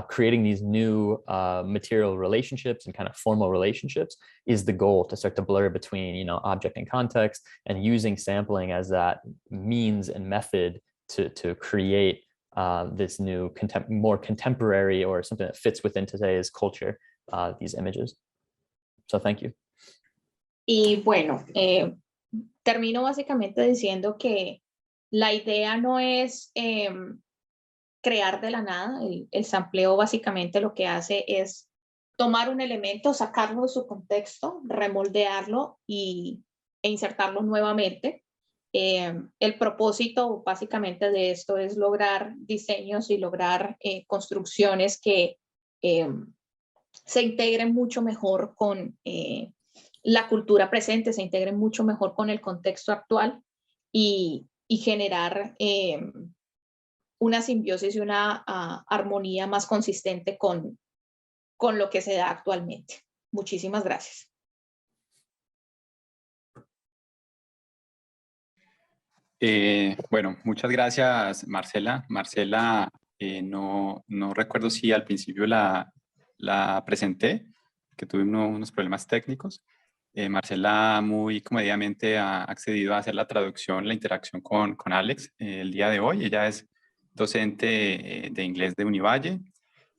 Creating these new material relationships and kind of formal relationships is the goal, to start to blur between, you know, object and context, and using sampling as that means and method to create this new more contemporary, or something that fits within today's culture, these images. So thank you. Y bueno, termino básicamente diciendo que la idea no es crear de la nada. El sampleo básicamente lo que hace es tomar un elemento, sacarlo de su contexto, remoldearlo e insertarlo nuevamente. El propósito básicamente de esto es lograr diseños y lograr construcciones que se integren mucho mejor con la cultura presente, se integren mucho mejor con el contexto actual y generar una simbiosis y una armonía más consistente con lo que se da actualmente. Muchísimas gracias. Bueno, muchas gracias, Marcela. Marcela, no recuerdo si al principio la presenté, que tuve unos problemas técnicos. Marcela muy comedidamente ha accedido a hacer la traducción, la interacción con Alex el día de hoy. Ella es docente de inglés de Univalle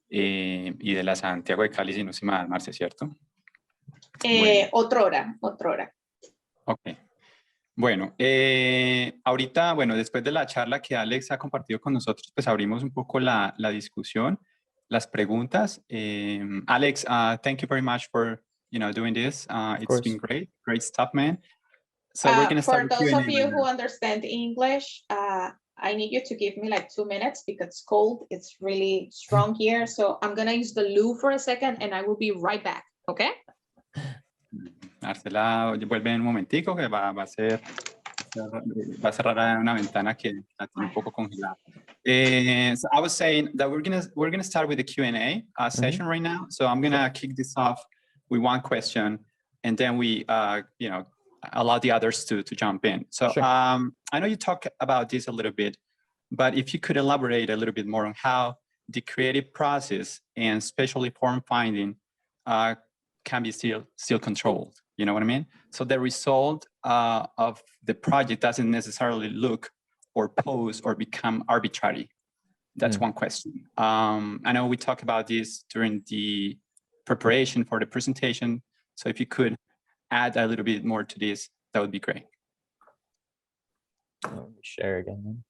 y de la Santiago de Cali, si no estoy mal, Marce, ¿cierto? Bueno. Otrora. Ok. Bueno, ahorita, bueno, después de la charla que Alex ha compartido con nosotros, pues abrimos un poco la discusión, las preguntas. Alex, thank you very much for, doing this. It's been great stuff, man. So we're going to start for those of you who understand English, I need you to give me like 2 minutes because it's cold. It's really strong here. So I'm going to use the loo for a second and I will be right back. Okay? Marcela vuelve en un momentico, que va a cerrar una ventana que la tiene un poco congelada. So I was saying that we're gonna start with the Q&A session right now. So I'm gonna kick this off with one question, and then we allow the others to jump in. So sure. I know you talked about this a little bit, but if you could elaborate a little bit more on how the creative process and especially form finding can be still controlled, you know what I mean? So the result of the project doesn't necessarily look or pose or become arbitrary. That's one question. I know we talked about this during the preparation for the presentation. So if you could add a little bit more to this, that would be great. Let me share again then.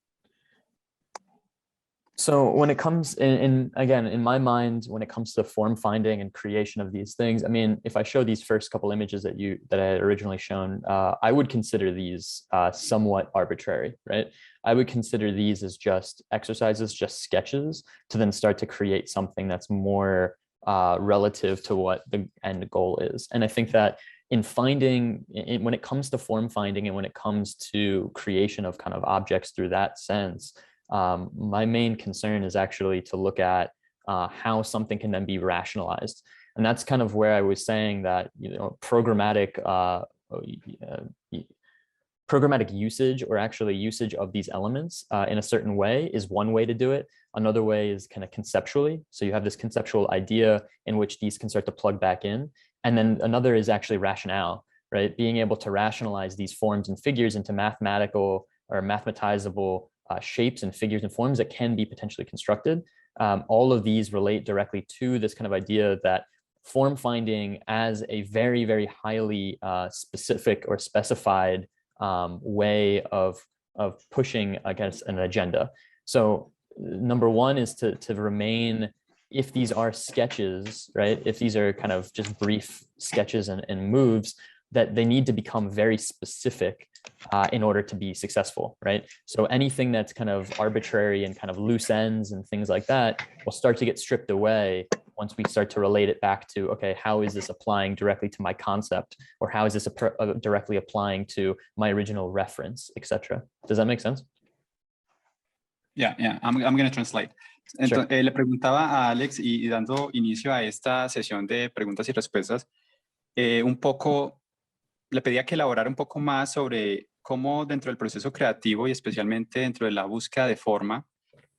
So when it comes again, in my mind, when it comes to form finding and creation of these things, I mean, if I show these first couple images that I had originally shown, I would consider these somewhat arbitrary, right? I would consider these as just exercises, just sketches, to then start to create something that's more relative to what the end goal is. And I think that when it comes to form finding and when it comes to creation of kind of objects through that sense, my main concern is actually to look at how something can then be rationalized. And that's kind of where I was saying that, programmatic usage, or actually usage of these elements in a certain way, is one way to do it. Another way is kind of conceptually. So you have this conceptual idea in which these can start to plug back in. And then another is actually rationale, right? Being able to rationalize these forms and figures into mathematical or mathematizable shapes and figures and forms that can be potentially constructed. All of these relate directly to this kind of idea that form finding as a very, very highly specific or specified way of pushing against an agenda. So number one is to remain, if these are sketches, right? If these are kind of just brief sketches and moves, that they need to become very specific in order to be successful, right? So anything that's kind of arbitrary and kind of loose ends and things like that will start to get stripped away once we start to relate it back to, okay, how is this applying directly to my concept? Or how is this directly applying to my original reference, etc.? Does that make sense? Yeah, I'm going to translate. Entonces, Sure. le preguntaba a Alex, y dando inicio a esta sesión de preguntas y respuestas, un poco, le pedía que elaborara un poco más sobre cómo dentro del proceso creativo y especialmente dentro de la búsqueda de forma,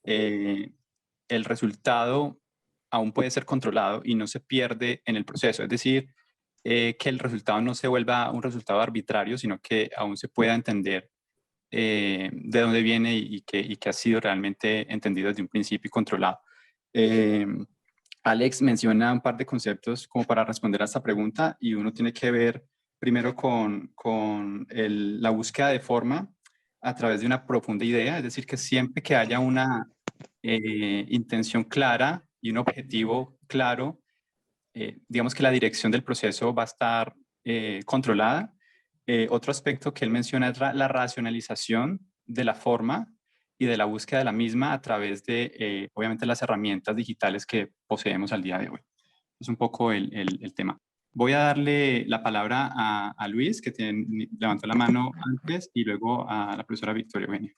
el resultado aún puede ser controlado y no se pierde en el proceso. Es decir, que el resultado no se vuelva un resultado arbitrario, sino que aún se pueda entender de dónde viene y que ha sido realmente entendido desde un principio y controlado. Alex menciona un par de conceptos como para responder a esta pregunta, y uno tiene que ver primero con la búsqueda de forma a través de una profunda idea, es decir, que siempre que haya una intención clara y un objetivo claro, digamos que la dirección del proceso va a estar controlada. Otro aspecto que él menciona es la racionalización de la forma y de la búsqueda de la misma a través de, obviamente, las herramientas digitales que poseemos al día de hoy. Es un poco el tema. Voy a darle la palabra a Luis, que levantó la mano antes, y luego a la profesora Victoria Eugenia.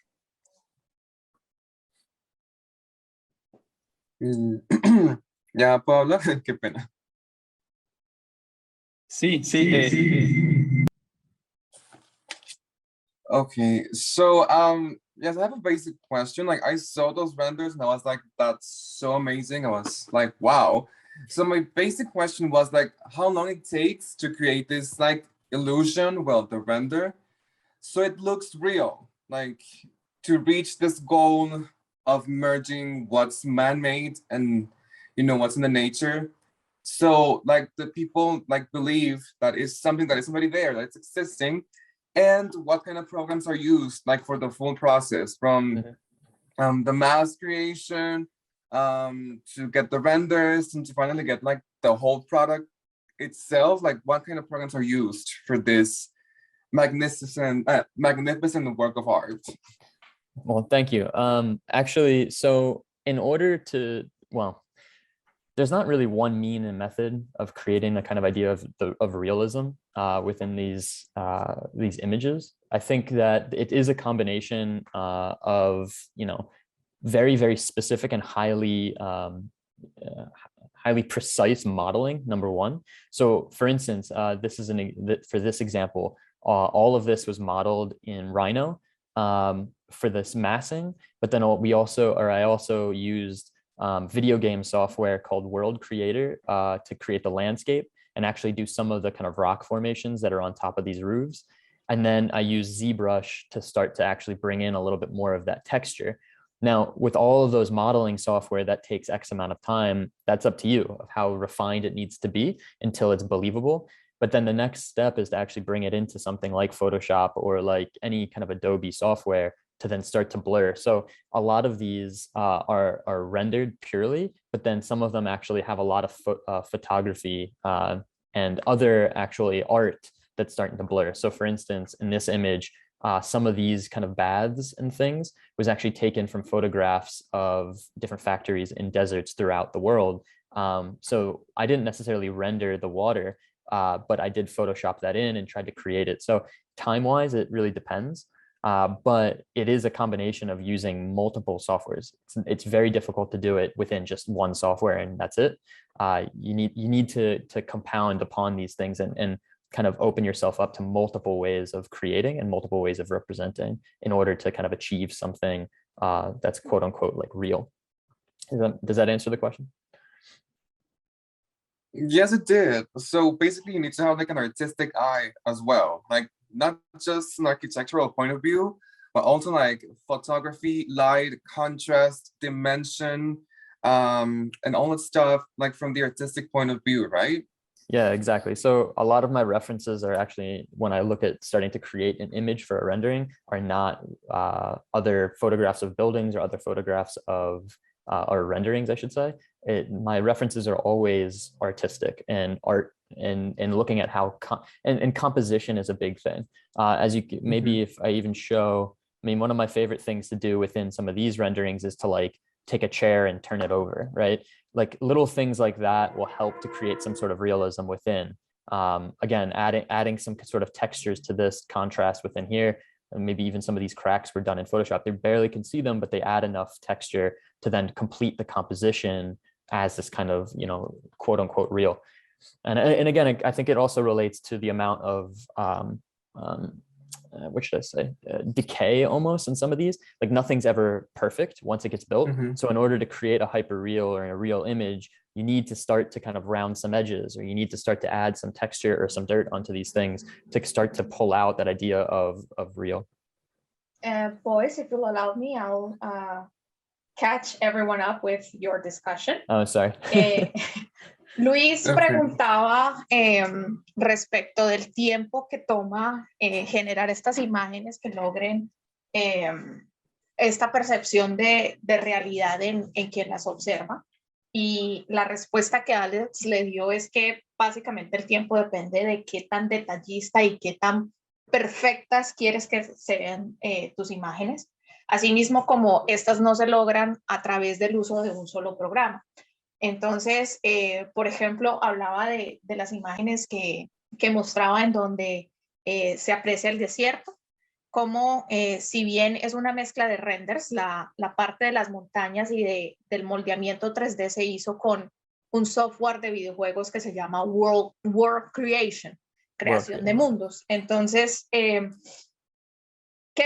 ¿Ya puedo hablar? Qué pena. Sí. Okay, so yes, I have a basic question. Like, I saw those renders and I was like, that's so amazing. I was like, wow. So my basic question was like, how long it takes to create this like illusion, well, the render, so it looks real, like to reach this goal of merging what's man-made and what's in the nature. So like the people like believe that is something that is already there, that it's existing. And what kind of programs are used like for the full process, from the mass creation to get the renders and to finally get like the whole product itself? Like, what kind of programs are used for this magnificent work of art? Well, thank you. Actually, so in order to, well, there's not really one mean and method of creating a kind of idea of realism within these images. I think that it is a combination of very, very specific and highly precise modeling, number one. So for instance, for this example, all of this was modeled in Rhino for this massing, but then I also used video game software called World Creator to create the landscape and actually do some of the kind of rock formations that are on top of these roofs. And then I use ZBrush to start to actually bring in a little bit more of that texture. Now, with all of those modeling software, that takes X amount of time. That's up to you of how refined it needs to be until it's believable. But then the next step is to actually bring it into something like Photoshop or like any kind of Adobe software to then start to blur. So a lot of these are rendered purely, but then some of them actually have a lot of photography and other actually art that's starting to blur. So for instance, in this image, some of these kind of baths and things was actually taken from photographs of different factories in deserts throughout the world. So I didn't necessarily render the water, but I did Photoshop that in and tried to create it. So time-wise, it really depends. But it is a combination of using multiple softwares. It's very difficult to do it within just one software and that's it. You need to compound upon these things and kind of open yourself up to multiple ways of creating and multiple ways of representing in order to kind of achieve something that's quote unquote like real. Does that answer the question? Yes, it did. So basically you need to have like an artistic eye as well, like not just an architectural point of view, but also like photography, light, contrast, dimension, and all that stuff, like from the artistic point of view, right? Yeah, exactly. So a lot of my references are actually, when I look at starting to create an image for a rendering, are not other photographs of buildings or other photographs of, or renderings, I should say. My references are always artistic and art and looking at how, and composition is a big thing. As you, maybe if I even show, I mean, one of my favorite things to do within some of these renderings is to like take a chair and turn it over, right? Like little things like that will help to create some sort of realism within. Again, adding some sort of textures to this contrast within here, and maybe even some of these cracks were done in Photoshop. They barely can see them, but they add enough texture to then complete the composition as this kind of, you know, quote unquote real. And again, I think it also relates to the amount of what should I say, decay almost in some of these. Like nothing's ever perfect once it gets built. So in order to create a hyper real or a real image, you need to start to kind of round some edges, or you need to start to add some texture or some dirt onto these things to start to pull out that idea of real. Boys, if you'll allow me, I'll catch everyone up with your discussion. Oh, sorry. Luis preguntaba respecto del tiempo que toma generar estas imágenes que logren esta percepción de realidad en quien las observa. Y la respuesta que Alex le dio es que básicamente el tiempo depende de qué tan detallista y qué tan perfectas quieres que se vean tus imágenes. Asimismo, como estas no se logran a través del uso de un solo programa. Entonces, por ejemplo, hablaba de las imágenes que mostraba en donde se aprecia el desierto, como si bien es una mezcla de renders, la parte de las montañas y del moldeamiento 3D se hizo con un software de videojuegos que se llama World Creation, creación de mundos. Entonces, qué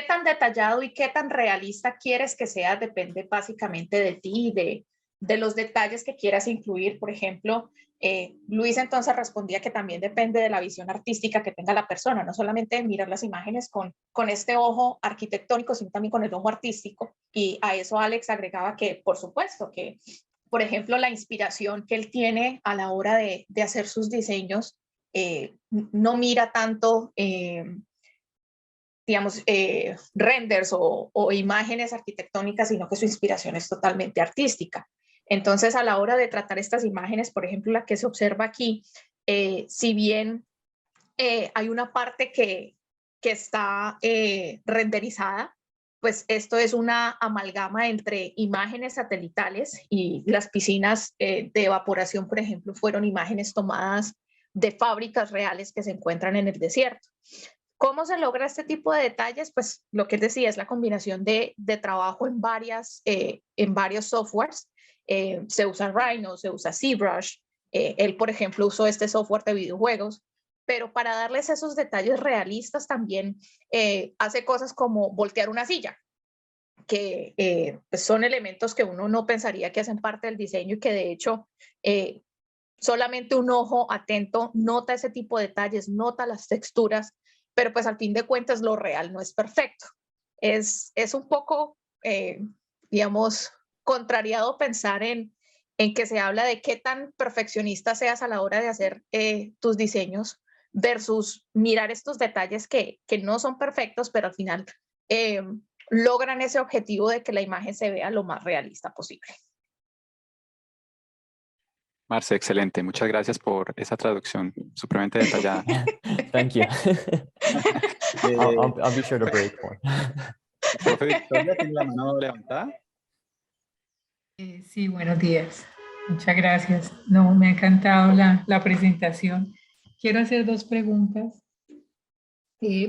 tan detallado y qué tan realista quieres que sea depende básicamente de ti y de los detalles que quieras incluir. Por ejemplo, Luis entonces respondía que también depende de la visión artística que tenga la persona, no solamente mirar las imágenes con este ojo arquitectónico, sino también con el ojo artístico. Y a eso Alex agregaba que, por supuesto, que, por ejemplo, la inspiración que él tiene a la hora de hacer sus diseños no mira tanto digamos, renders o imágenes arquitectónicas, sino que su inspiración es totalmente artística. Entonces, a la hora de tratar estas imágenes, por ejemplo, la que se observa aquí, si bien hay una parte que está renderizada, pues esto es una amalgama entre imágenes satelitales y las piscinas de evaporación, por ejemplo, fueron imágenes tomadas de fábricas reales que se encuentran en el desierto. ¿Cómo se logra este tipo de detalles? Pues lo que él decía es la combinación de trabajo en varios softwares. Se usa Rhino, se usa ZBrush. Él, por ejemplo, usó este software de videojuegos. Pero para darles esos detalles realistas también hace cosas como voltear una silla, que pues son elementos que uno no pensaría que hacen parte del diseño y que de hecho solamente un ojo atento nota ese tipo de detalles, nota las texturas, pero pues al fin de cuentas lo real no es perfecto. Es un poco, digamos, contrariado pensar en que se habla de qué tan perfeccionista seas a la hora de hacer tus diseños, versus mirar estos detalles que no son perfectos, pero al final logran ese objetivo de que la imagen se vea lo más realista posible. Marce, excelente. Muchas gracias por esa traducción supremamente detallada. Thank you. I'll be sure to break one. Profe Victoria, ¿tiene la mano levantada? Sí, buenos días. Muchas gracias. No, me ha encantado la presentación. Quiero hacer dos preguntas.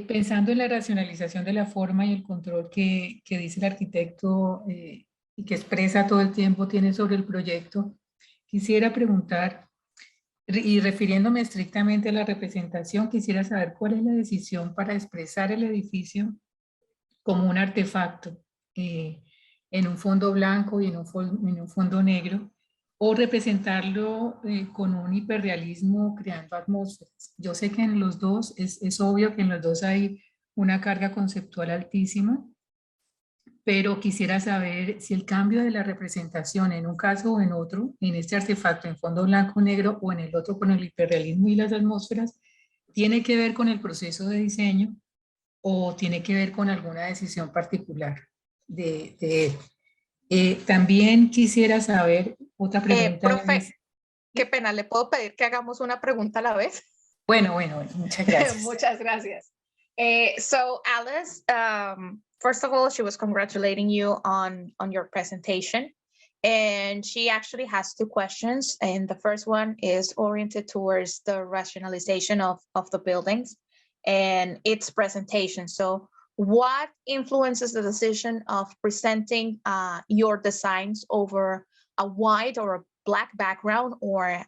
Pensando en la racionalización de la forma y el control que dice el arquitecto y que expresa todo el tiempo tiene sobre el proyecto, quisiera preguntar, y refiriéndome estrictamente a la representación, quisiera saber cuál es la decisión para expresar el edificio como un artefacto en un fondo blanco y en un fondo negro, o representarlo con un hiperrealismo creando atmósferas. Yo sé que en los dos, es obvio que en los dos hay una carga conceptual altísima, pero quisiera saber si el cambio de la representación en un caso o en otro, en este artefacto en fondo blanco o negro o en el otro con el hiperrealismo y las atmósferas, tiene que ver con el proceso de diseño o tiene que ver con alguna decisión particular de él. También quisiera saber, otra pregunta. Profe, qué pena, ¿le puedo pedir que hagamos una pregunta a la vez? Bueno, muchas gracias. Muchas gracias. So Alice, first of all, she was congratulating you on your presentation. And she actually has two questions. And the first one is oriented towards the rationalization of the buildings and its presentation. So what influences the decision of presenting your designs over a white or a black background, or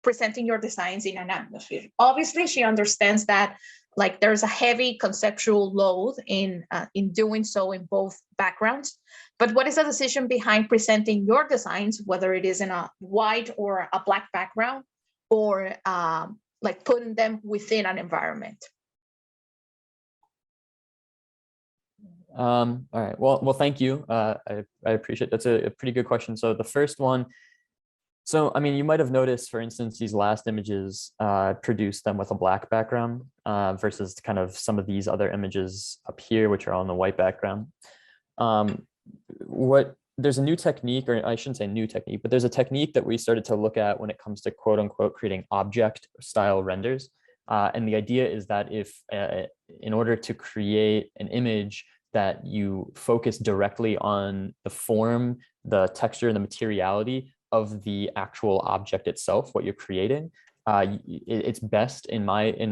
presenting your designs in an atmosphere? Obviously, she understands that like there's a heavy conceptual load in doing so in both backgrounds. But what is the decision behind presenting your designs, whether it is in a white or a black background, or like putting them within an environment? All right. Well, thank you. I appreciate that's a pretty good question. So the first one, so I mean, you might have noticed, for instance, these last images produced them with a black background versus kind of some of these other images up here, which are on the white background. There's a new technique, or I shouldn't say new technique, but there's a technique that we started to look at when it comes to quote unquote creating object style renders. And the idea is that if in order to create an image that you focus directly on the form, the texture, and the materiality of the actual object itself, what you're creating, it's best in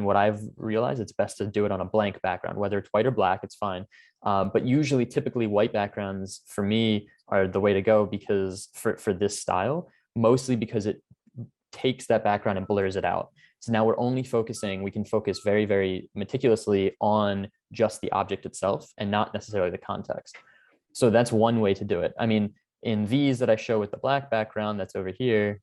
what I've realized, it's best to do it on a blank background, whether it's white or black, it's fine. But usually, typically white backgrounds for me are the way to go because for this style, mostly because it takes that background and blurs it out. So now we're only focusing, we can focus very, very meticulously on just the object itself and not necessarily the context. So that's one way to do it. I mean, in these that I show with the black background that's over here,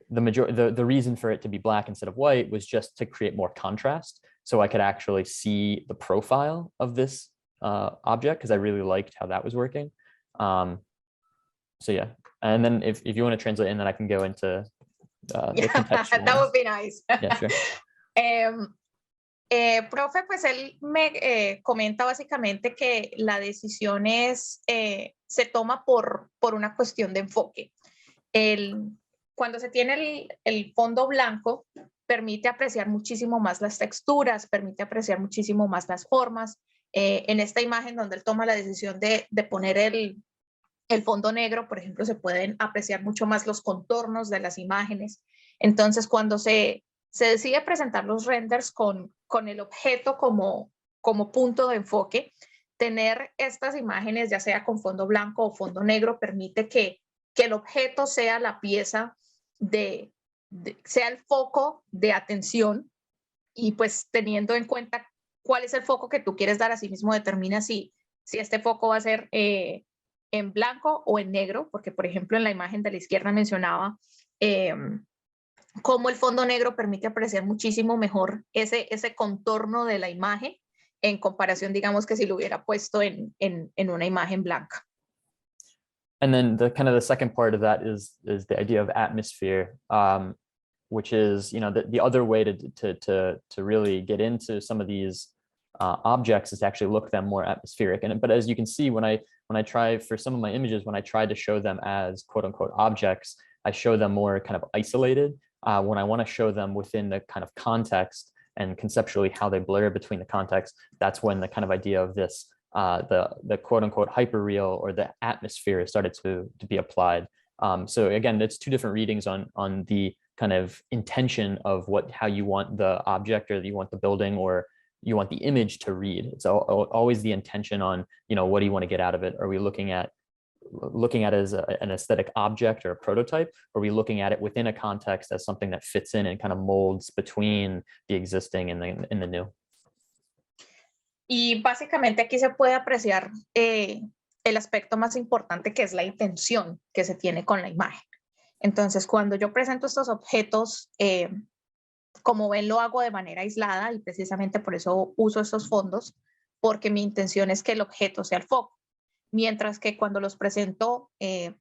the reason for it to be black instead of white was just to create more contrast. So I could actually see the profile of this object because I really liked how that was working. So yeah, and then if you want to translate, and then I can go into the contextual. That would be nice. Yeah, sure. Profe, pues él me comenta básicamente que la decisión se toma por una cuestión de enfoque. Cuando se tiene el fondo blanco, permite apreciar muchísimo más las texturas, permite apreciar muchísimo más las formas. En esta imagen donde él toma la decisión de poner el fondo negro, por ejemplo, se pueden apreciar mucho más los contornos de las imágenes. Entonces, cuando se decide presentar los renders con el objeto como punto de enfoque, tener estas imágenes, ya sea con fondo blanco o fondo negro, permite que el objeto sea la pieza sea el foco de atención, y pues teniendo en cuenta cuál es el foco que tú quieres dar, así mismo determina si este foco va a ser en blanco o en negro, porque por ejemplo en la imagen de la izquierda mencionaba cómo el fondo negro permite apreciar muchísimo mejor ese contorno de la imagen en comparación, digamos, que si lo hubiera puesto en una imagen blanca. And then the second part of that is the idea of atmosphere. which is, you know, the other way to really get into some of these objects is to actually look them more atmospheric. But as you can see, when I try for some of my images, when I try to show them as quote unquote objects, I show them more kind of isolated. When I want to show them within the kind of context and conceptually how they blur between the context, that's when the kind of idea of this, the quote unquote hyperreal or the atmosphere started to be applied. So again, it's two different readings on the kind of intention of how you want the object, or you want the building, or you want the image to read. It's always the intention on, you know, what do you want to get out of it? Are we looking at it as an aesthetic object or a prototype? Or are we looking at it within a context as something that fits in and kind of molds between the existing and the new? Y básicamente aquí se puede apreciar el aspecto más importante, que es la intención que se tiene con la imagen. Entonces, cuando yo presento estos objetos, como ven, lo hago de manera aislada, y precisamente por eso uso estos fondos, porque mi intención es que el objeto sea el foco. Mientras que cuando los presento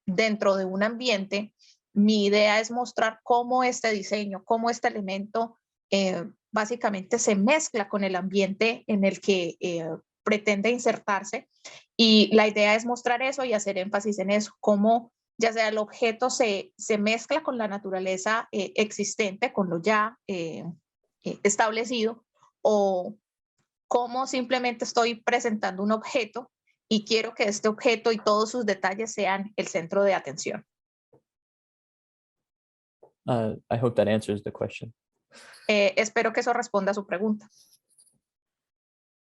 dentro de un ambiente, mi idea es mostrar cómo este diseño, cómo este elemento básicamente se mezcla con el ambiente en el que pretende insertarse. Y la idea es mostrar eso y hacer énfasis en eso, cómo ya sea el objeto se mezcla con la naturaleza existente, con lo ya establecido, o cómo simplemente estoy presentando un objeto y quiero que este objeto y todos sus detalles sean el centro de atención. I hope that answers the question. Espero que eso responda a su pregunta.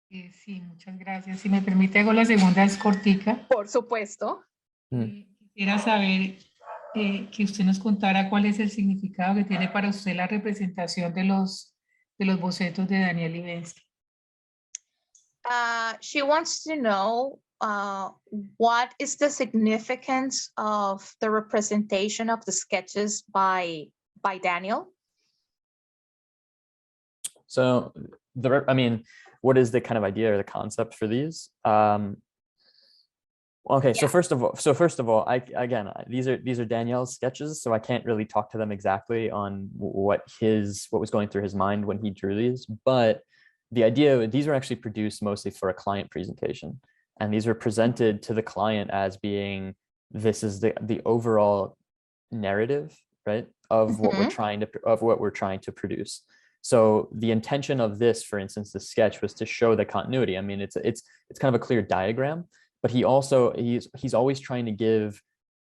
Sí, muchas gracias. Si me permite, hago la segunda, es cortica. Por supuesto. Quisiera saber que usted nos contara cuál es el significado que tiene para usted la representación de los bocetos de Daniel Libensky. She wants to know what is the significance of the representation of the sketches by Daniel? So what is the kind of idea or the concept for these? Okay, yeah. So first of all, these are Daniel's sketches, so I can't really talk to them exactly on what was going through his mind when he drew these. But the idea, these were actually produced mostly for a client presentation, and these were presented to the client as being, this is the overall narrative, right, of what we're trying to produce. So the intention of this, for instance, the sketch, was to show the continuity. I mean, it's kind of a clear diagram, but he's always trying to give,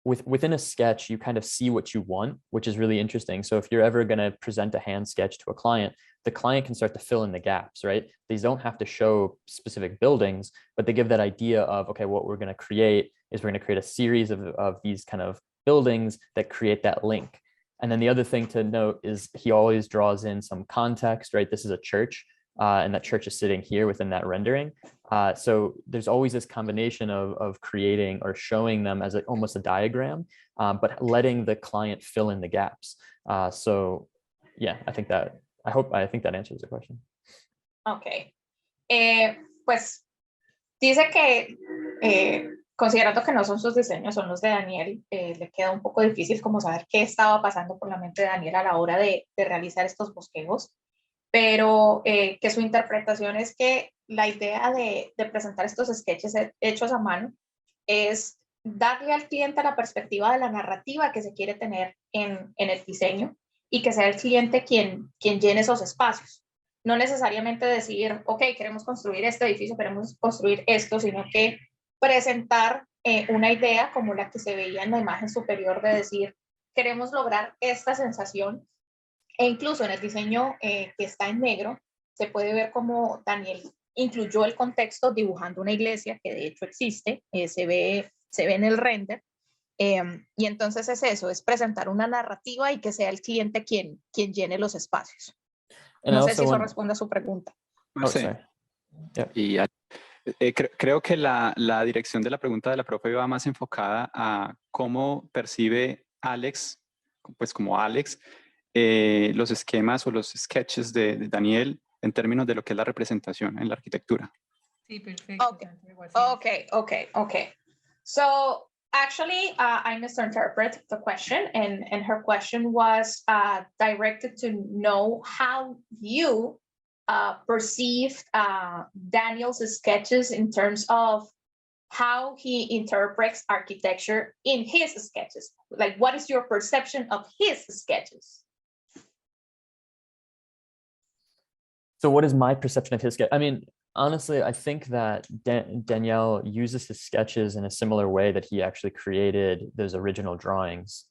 within a sketch, you kind of see what you want, which is really interesting. So if you're ever going to present a hand sketch to a client, the client can start to fill in the gaps, right? These don't have to show specific buildings, but they give that idea of, okay, what we're going to create is we're going to create a series of these kind of buildings that create that link. And then the other thing to note is he always draws in some context, right? This is a church, and that church is sitting here within that rendering. So there's always this combination of creating or showing them as almost a diagram, but letting the client fill in the gaps. So yeah, I think that answers the question. Okay. Pues dice que considerando que no son sus diseños, son los de Daniel, le queda un poco difícil como saber qué estaba pasando por la mente de Daniel a la hora de realizar estos bosquejos, pero que su interpretación es que la idea de presentar estos sketches hechos a mano es darle al cliente la perspectiva de la narrativa que se quiere tener en el diseño, y que sea el cliente quien llene esos espacios. No necesariamente decir, ok, queremos construir este edificio, queremos construir esto, sino que presentar una idea como la que se veía en la imagen superior, de decir, queremos lograr esta sensación. E incluso en el diseño que está en negro, se puede ver cómo Daniel incluyó el contexto dibujando una iglesia que de hecho existe, se ve en el render. Y entonces es eso, es presentar una narrativa y que sea el cliente quien llene los espacios. No sé si eso responde a su pregunta. No sé. Y creo que la dirección de la pregunta de la profe va más enfocada a cómo percibe Alex, pues como Alex, los esquemas o los sketches de Daniel en términos de lo que es la representación en la arquitectura. Sí, perfecto. Okay. So Actually, I misinterpreted the question, and her question was directed to know how you perceived Daniel's sketches in terms of how he interprets architecture in his sketches. Like, what is your perception of his sketches? So what is my perception of his sketch? I mean, honestly, I think that Daniel uses his sketches in a similar way that he actually created those original drawings.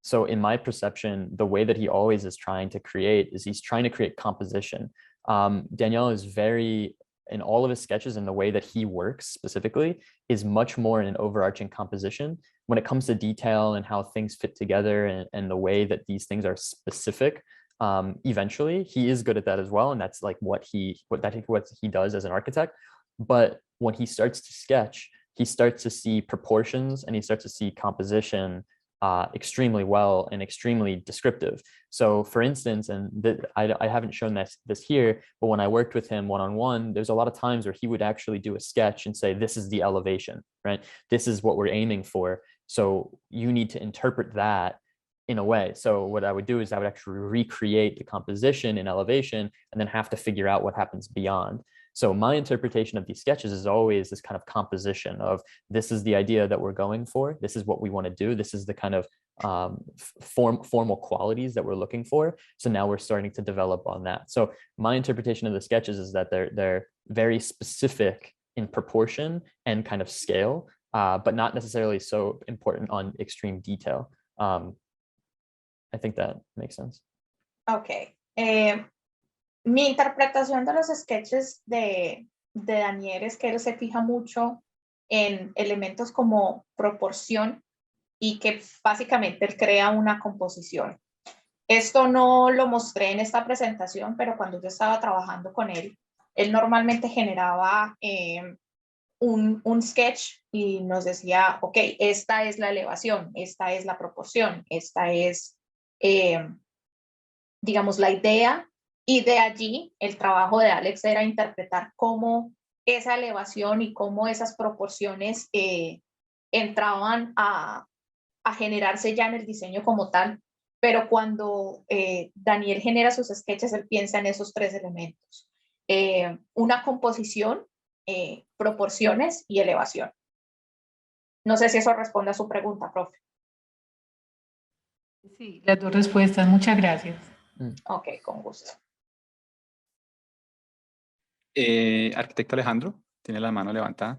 So in my perception, the way that he always is trying to create is he's trying to create composition. Daniel is very, in all of his sketches, and the way that he works specifically is much more in an overarching composition. When it comes to detail and how things fit together and the way that these things are specific, eventually he is good at that as well, and that's like what he does as an architect. But when he starts to sketch, he starts to see proportions and he starts to see composition extremely well and extremely descriptive. So for instance, and I haven't shown this here, but when I worked with him one-on-one, there's a lot of times where he would actually do a sketch and say, this is the elevation, right? This is what we're aiming for. So you need to interpret that in a way. So what I would do is I would actually recreate the composition in elevation and then have to figure out what happens beyond. So my interpretation of these sketches is always this kind of composition of, this is the idea that we're going for. This is what we want to do. This is the kind of formal qualities that we're looking for. So now we're starting to develop on that. So my interpretation of the sketches is that they're very specific in proportion and kind of scale, but not necessarily so important on extreme detail. I think that makes sense. Okay. Mi interpretación de los sketches de Daniel es que él se fija mucho en elementos como proporción y que básicamente él crea una composición. Esto no lo mostré en esta presentación, pero cuando yo estaba trabajando con él normalmente generaba un sketch y nos decía, ok, esta es la elevación, esta es la proporción, esta es digamos, la idea, y de allí el trabajo de Alex era interpretar cómo esa elevación y cómo esas proporciones entraban a generarse ya en el diseño como tal, pero cuando Daniel genera sus sketches, él piensa en esos tres elementos, una composición, proporciones y elevación. No sé si eso responde a su pregunta, profe. Sí, las dos respuestas, muchas gracias. Ok, con gusto. Arquitecto Alejandro, tiene la mano levantada.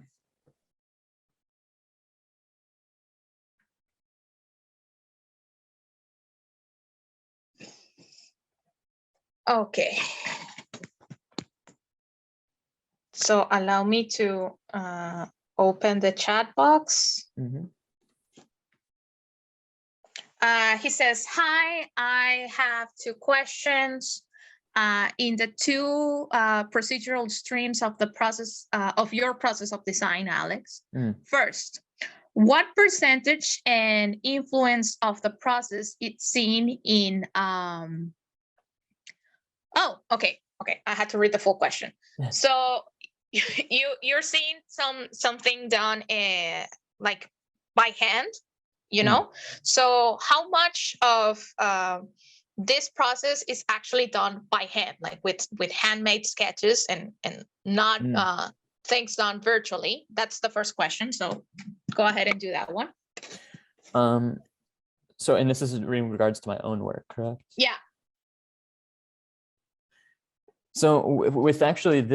Okay. So allow me to open the chat box. Mm-hmm. He says, hi, I have two questions. In the two procedural streams of the process, of your process of design, Alex. First, what percentage and influence of the process is seen in, oh, okay, I had to read the full question. So you're seeing something done like by hand, you know? So how much of this process is actually done by hand, like with handmade sketches and not things done virtually? That's the first question. So go ahead and do that one. So, and this is in regards to my own work, correct? Yeah. So with actually,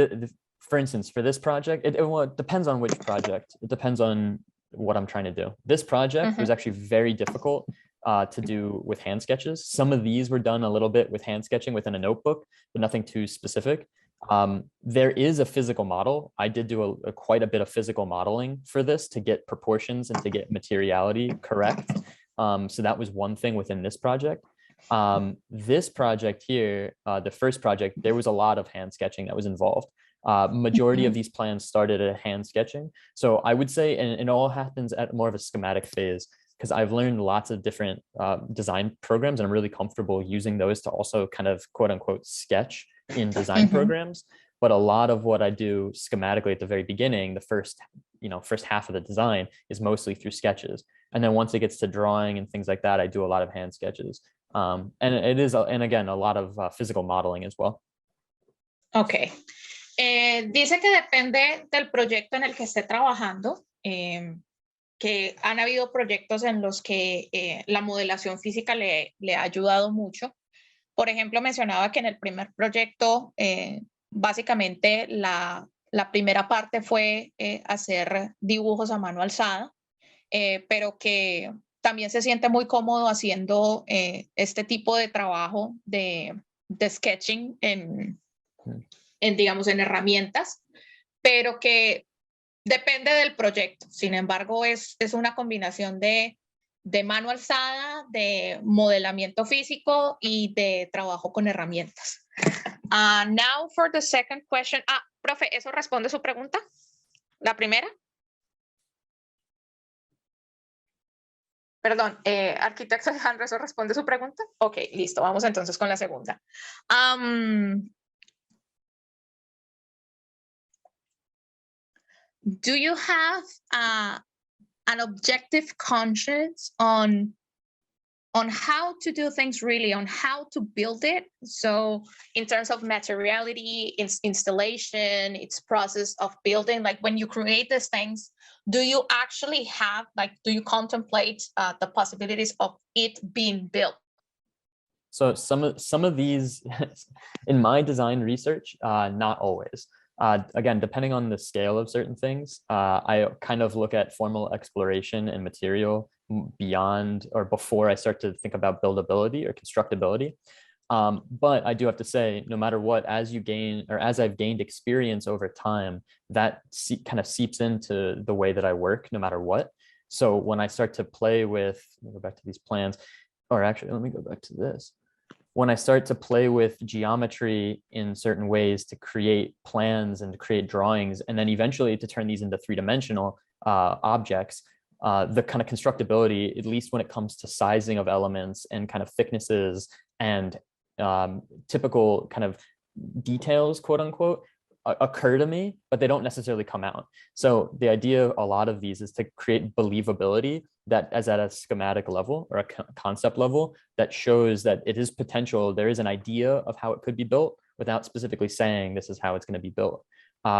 for instance, for this project, it depends on which project. It depends on what I'm trying to do. This project was actually very difficult to do with hand sketches. Some of these were done a little bit with hand sketching within a notebook, but nothing too specific. There is a physical model. I did do quite a bit of physical modeling for this to get proportions and to get materiality correct. So that was one thing within this project. This project here, the first project, there was a lot of hand sketching that was involved. Majority of these plans started at hand sketching. So I would say, and it all happens at more of a schematic phase, because I've learned lots of different design programs, and I'm really comfortable using those to also kind of quote unquote sketch in design programs. But a lot of what I do schematically at the very beginning, the first half of the design, is mostly through sketches. And then once it gets to drawing and things like that, I do a lot of hand sketches. And it is, and again, a lot of physical modeling as well. Ok. Dice que depende del proyecto en el que esté trabajando, que han habido proyectos en los que la modelación física le ha ayudado mucho. Por ejemplo, mencionaba que en el primer proyecto, básicamente la primera parte fue hacer dibujos a mano alzada, pero que también se siente muy cómodo haciendo este tipo de trabajo de sketching digamos, en herramientas, pero que depende del proyecto. Sin embargo, es una combinación de mano alzada, de modelamiento físico y de trabajo con herramientas. Now for the second question. Profe, ¿eso responde su pregunta? ¿La primera? Perdón, arquitecto Alejandro, ¿eso responde su pregunta? Ok, listo, vamos entonces con la segunda. Do you have an objective conscience on how to do things really, on how to build it? So in terms of materiality, its installation, its process of building, like when you create these things, do you actually have, like, do you contemplate the possibilities of it being built? So some of these, in my design research, not always. Again, depending on the scale of certain things, I kind of look at formal exploration and material beyond or before I start to think about buildability or constructability. But I do have to say, no matter what, as you gain, or as I've gained experience over time, that kind of seeps into the way that I work, no matter what. So when I start to play with, let me go back to these plans, or actually, let me go back to this. When I start to play with geometry in certain ways to create plans and to create drawings, and then eventually to turn these into three-dimensional objects, the kind of constructability, at least when it comes to sizing of elements and kind of thicknesses and typical kind of details, quote unquote, occur to me, but they don't necessarily come out. So the idea of a lot of these is to create believability that as at a schematic level or a concept level that shows that it is potential. There is an idea of how it could be built without specifically saying this is how it's going to be built.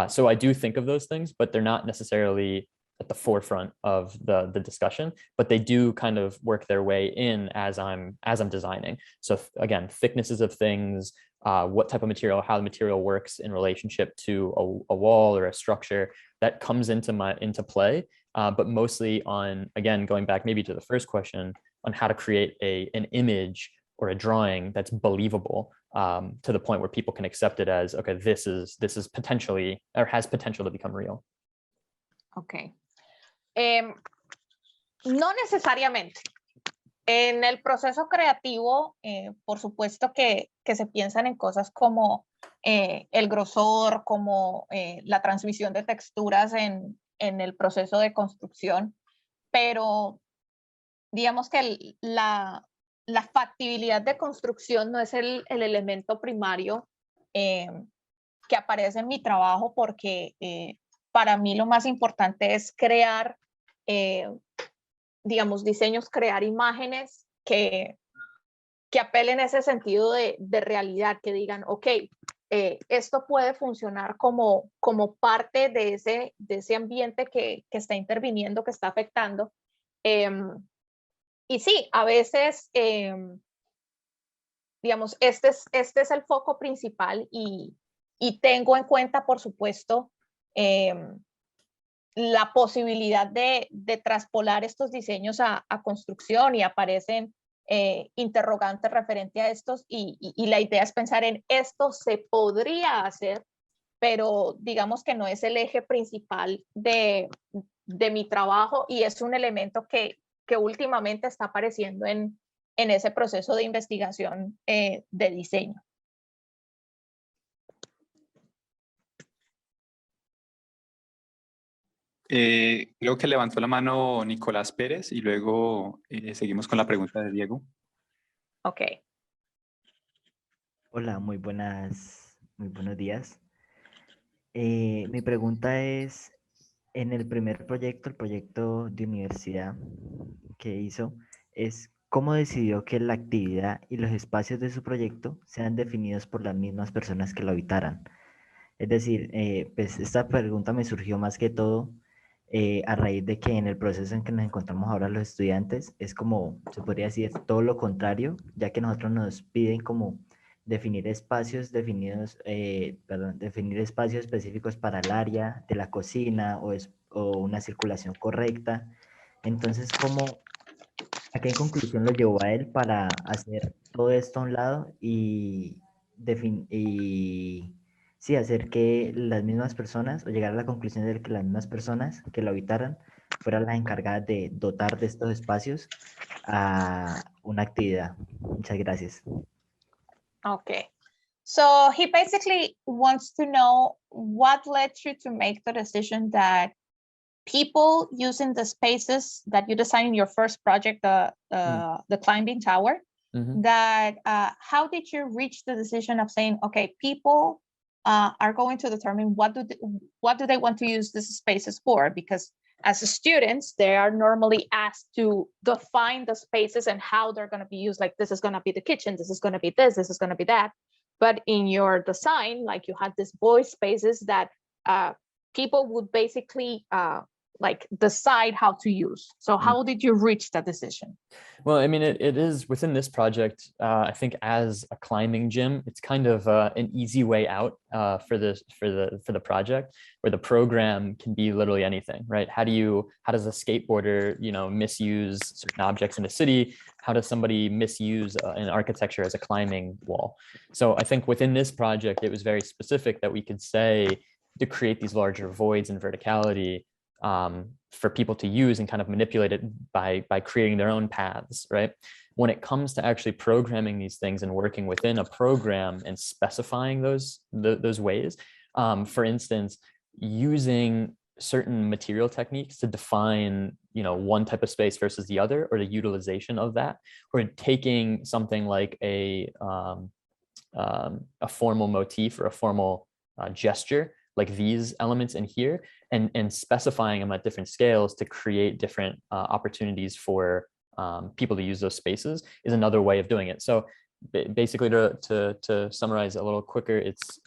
So I do think of those things, but they're not necessarily at the forefront of the discussion, but they do kind of work their way in as I'm designing. So again, thicknesses of things, what type of material, how the material works in relationship to a wall or a structure, that comes into play. But mostly on, again, going back maybe to the first question, on how to create an image or a drawing that's believable to the point where people can accept it as, okay, this is potentially, or has potential to become real. Okay. No necesariamente. En el proceso creativo, por supuesto que se piensan en cosas como el grosor, como la transmisión de texturas en el proceso de construcción, pero digamos que la factibilidad de construcción no es el elemento primario que aparece en mi trabajo, porque para mí lo más importante es crear, digamos, diseños, crear imágenes que apelen a ese sentido de realidad, que digan, ok, esto puede funcionar como parte de ese ambiente que está interviniendo, que está afectando. Y sí, a veces, digamos, este es el foco principal y tengo en cuenta, por supuesto, la posibilidad de traspolar estos diseños a construcción, y aparecen interrogantes referente a estos, y la idea es pensar en esto se podría hacer, pero digamos que no es el eje principal de mi trabajo, y es un elemento que últimamente está apareciendo en ese proceso de investigación de diseño. Creo que levantó la mano Nicolás Pérez y luego seguimos con la pregunta de Diego. Ok. Hola, muy buenos días. Mi pregunta es, en el primer proyecto, el proyecto de universidad que hizo, es cómo decidió que la actividad y los espacios de su proyecto sean definidos por las mismas personas que lo habitaran. Es decir, pues esta pregunta me surgió más que todo a raíz de que en el proceso en que nos encontramos ahora los estudiantes es como, se podría decir, todo lo contrario, ya que nosotros nos piden como definir espacios definidos, perdón, definir espacios específicos para el área de la cocina o una circulación correcta. Entonces, ¿a qué conclusión lo llevó a él para hacer todo esto a un lado y sí, hacer que las mismas personas, o llegar a la conclusión de que las mismas personas que lo habitaran fueran las encargadas de dotar de estos espacios a una actividad? Muchas gracias. Okay. So he basically wants to know what led you to make the decision that people using the spaces that you designed in your first project, the climbing tower, that how did you reach the decision of saying, okay, people are going to determine what do they want to use these spaces for? Because as students, they are normally asked to define the spaces and how they're going to be used. Like, this is going to be the kitchen, this is going to be this is going to be that. But in your design, like, you had these voice spaces that people would basically like decide how to use. So how did you reach that decision? Well, I mean, it is within this project. I think as a climbing gym, it's kind of an easy way out for the project, where the program can be literally anything, right? How does a skateboarder, misuse certain objects in a city? How does somebody misuse an architecture as a climbing wall? So I think within this project, it was very specific that we could say to create these larger voids and verticality for people to use and kind of manipulate it by creating their own paths, right? When it comes to actually programming these things and working within a program and specifying those ways, for instance, using certain material techniques to define, one type of space versus the other, or the utilization of that, or taking something like a formal motif or a formal gesture, like these elements in here, and specifying them at different scales to create different opportunities for people to use those spaces is another way of doing it. So basically, to summarize a little quicker, it's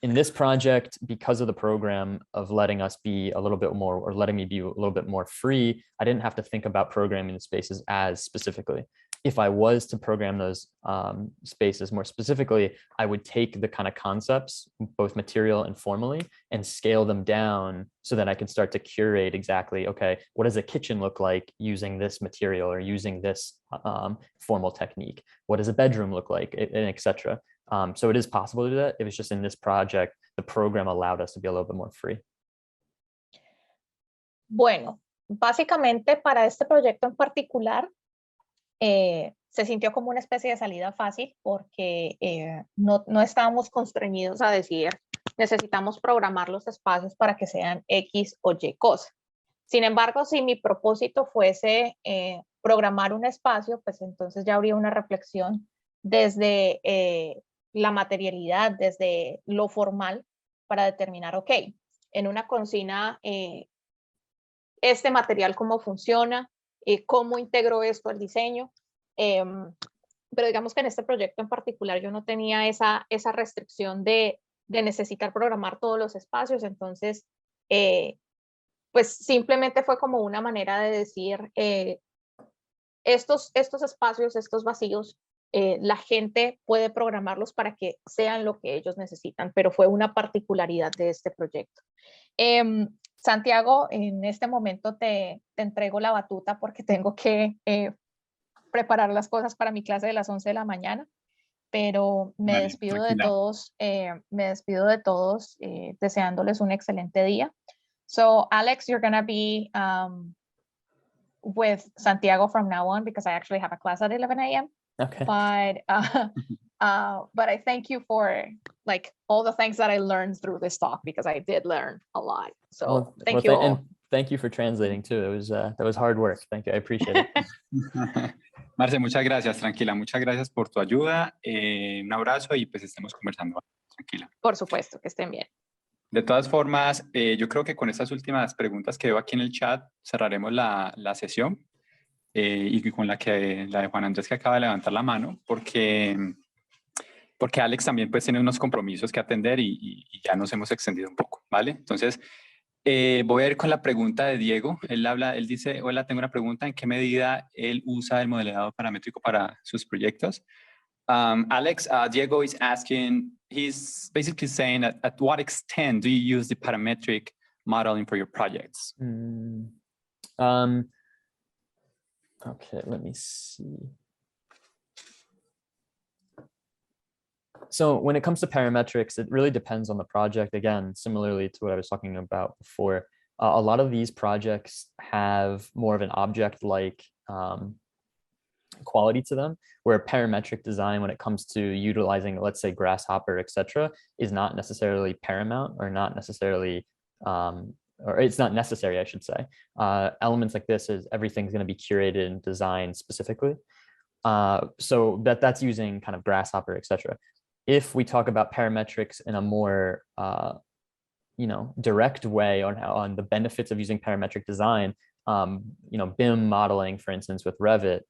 in this project, because of the program of letting us be a little bit more, or letting me be a little bit more free, I didn't have to think about programming the spaces as specifically. If I was to program those spaces more specifically, I would take the kind of concepts, both material and formally, and scale them down so that I could start to curate exactly, okay, what does a kitchen look like using this material or using this formal technique? What does a bedroom look like, and etc. So it is possible to do that. It was just in this project, the program allowed us to be a little bit more free. Bueno, básicamente para este proyecto en particular, se sintió como una especie de salida fácil porque no estábamos constreñidos a decir necesitamos programar los espacios para que sean X o Y cosa. Sin embargo, si mi propósito fuese programar un espacio, pues entonces ya habría una reflexión desde la materialidad, desde lo formal, para determinar, ok, en una cocina, este material cómo funciona, cómo integro esto al diseño, pero digamos que en este proyecto en particular yo no tenía esa restricción de necesitar programar todos los espacios, entonces pues simplemente fue como una manera de decir estos espacios, estos vacíos, la gente puede programarlos para que sean lo que ellos necesitan, pero fue una particularidad de este proyecto. Santiago, en este momento te entrego la batuta porque tengo que preparar las cosas para mi clase de las 11 de la mañana, pero me despido de todos, deseándoles un excelente día. So Alex, you're gonna be with Santiago from now on because I actually have a class at 11 a.m. Okay. But I thank you for like all the things that I learned through this talk, because I did learn a lot. So thank you all. And thank you for translating too. It was that was hard work. Thank you. I appreciate it. Marce, muchas gracias. Tranquila, muchas gracias por tu ayuda. Un abrazo y pues estemos conversando. Tranquila. Por supuesto, que estén bien. De todas formas, yo creo que con estas últimas preguntas que veo aquí en el chat cerraremos la sesión y con la de Juan Andrés, que acaba de levantar la mano, porque Alex también pues tiene unos compromisos que atender y ya nos hemos extendido un poco, ¿vale? Entonces, voy a ir con la pregunta de Diego. Él dice, hola, tengo una pregunta, ¿en qué medida él usa el modelado paramétrico para sus proyectos? Alex, Diego is asking, he's basically saying at what extent do you use the parametric modeling for your projects? Okay, let me see. So when it comes to parametrics, it really depends on the project. Again, similarly to what I was talking about before, a lot of these projects have more of an object-like quality to them, where parametric design, when it comes to utilizing, let's say, Grasshopper, etc., is not necessarily paramount or not necessarily, or it's not necessary, I should say. Elements like this is everything's going to be curated and designed specifically. So that's using kind of Grasshopper, etc. If we talk about parametrics in a more direct way on the benefits of using parametric design, BIM modeling, for instance, with Revit,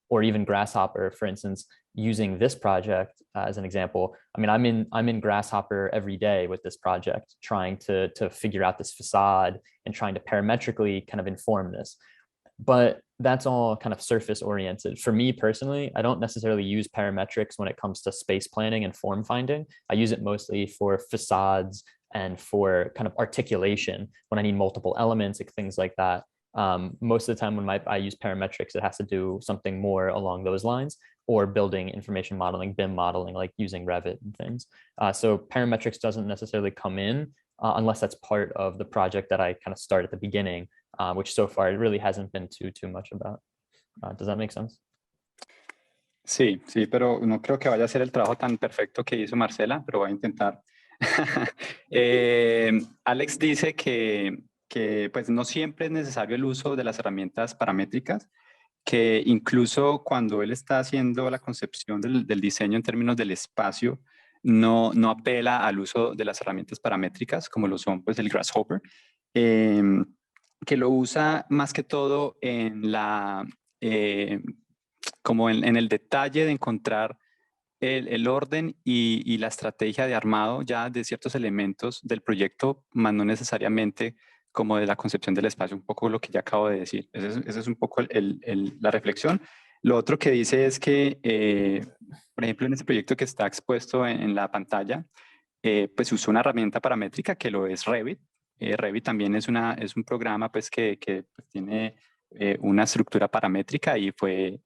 or even Grasshopper, for instance, using this project as an example. I mean, I'm in Grasshopper every day with this project, trying to figure out this facade and trying to parametrically kind of inform this. But that's all kind of surface oriented. For me personally, I don't necessarily use parametrics when it comes to space planning and form finding. I use it mostly for facades and for kind of articulation when I need multiple elements, like things like that. Most of the time when I use parametrics, it has to do something more along those lines, or building information modeling, BIM modeling, like using Revit and things. So parametrics doesn't necessarily come in unless that's part of the project that I kind of start at the beginning, which so far it really hasn't been too much about. Does that make sense? Sí, pero no creo que vaya a ser el trabajo tan perfecto que hizo Marcela, pero voy a intentar. Alex dice que pues no siempre es necesario el uso de las herramientas paramétricas, que incluso cuando él está haciendo la concepción del diseño en términos del espacio, no apela al uso de las herramientas paramétricas, como lo son pues el Grasshopper, que lo usa más que todo en como en el detalle de encontrar el orden y la estrategia de armado ya de ciertos elementos del proyecto, más no necesariamente como de la concepción del espacio, un poco lo que ya acabo de decir. Esa es un poco la reflexión. Lo otro que dice es que, por ejemplo, en este proyecto que está expuesto en la pantalla, pues usó una herramienta paramétrica que lo es Revit. Revit también es un programa pues, que pues, tiene una estructura paramétrica y fue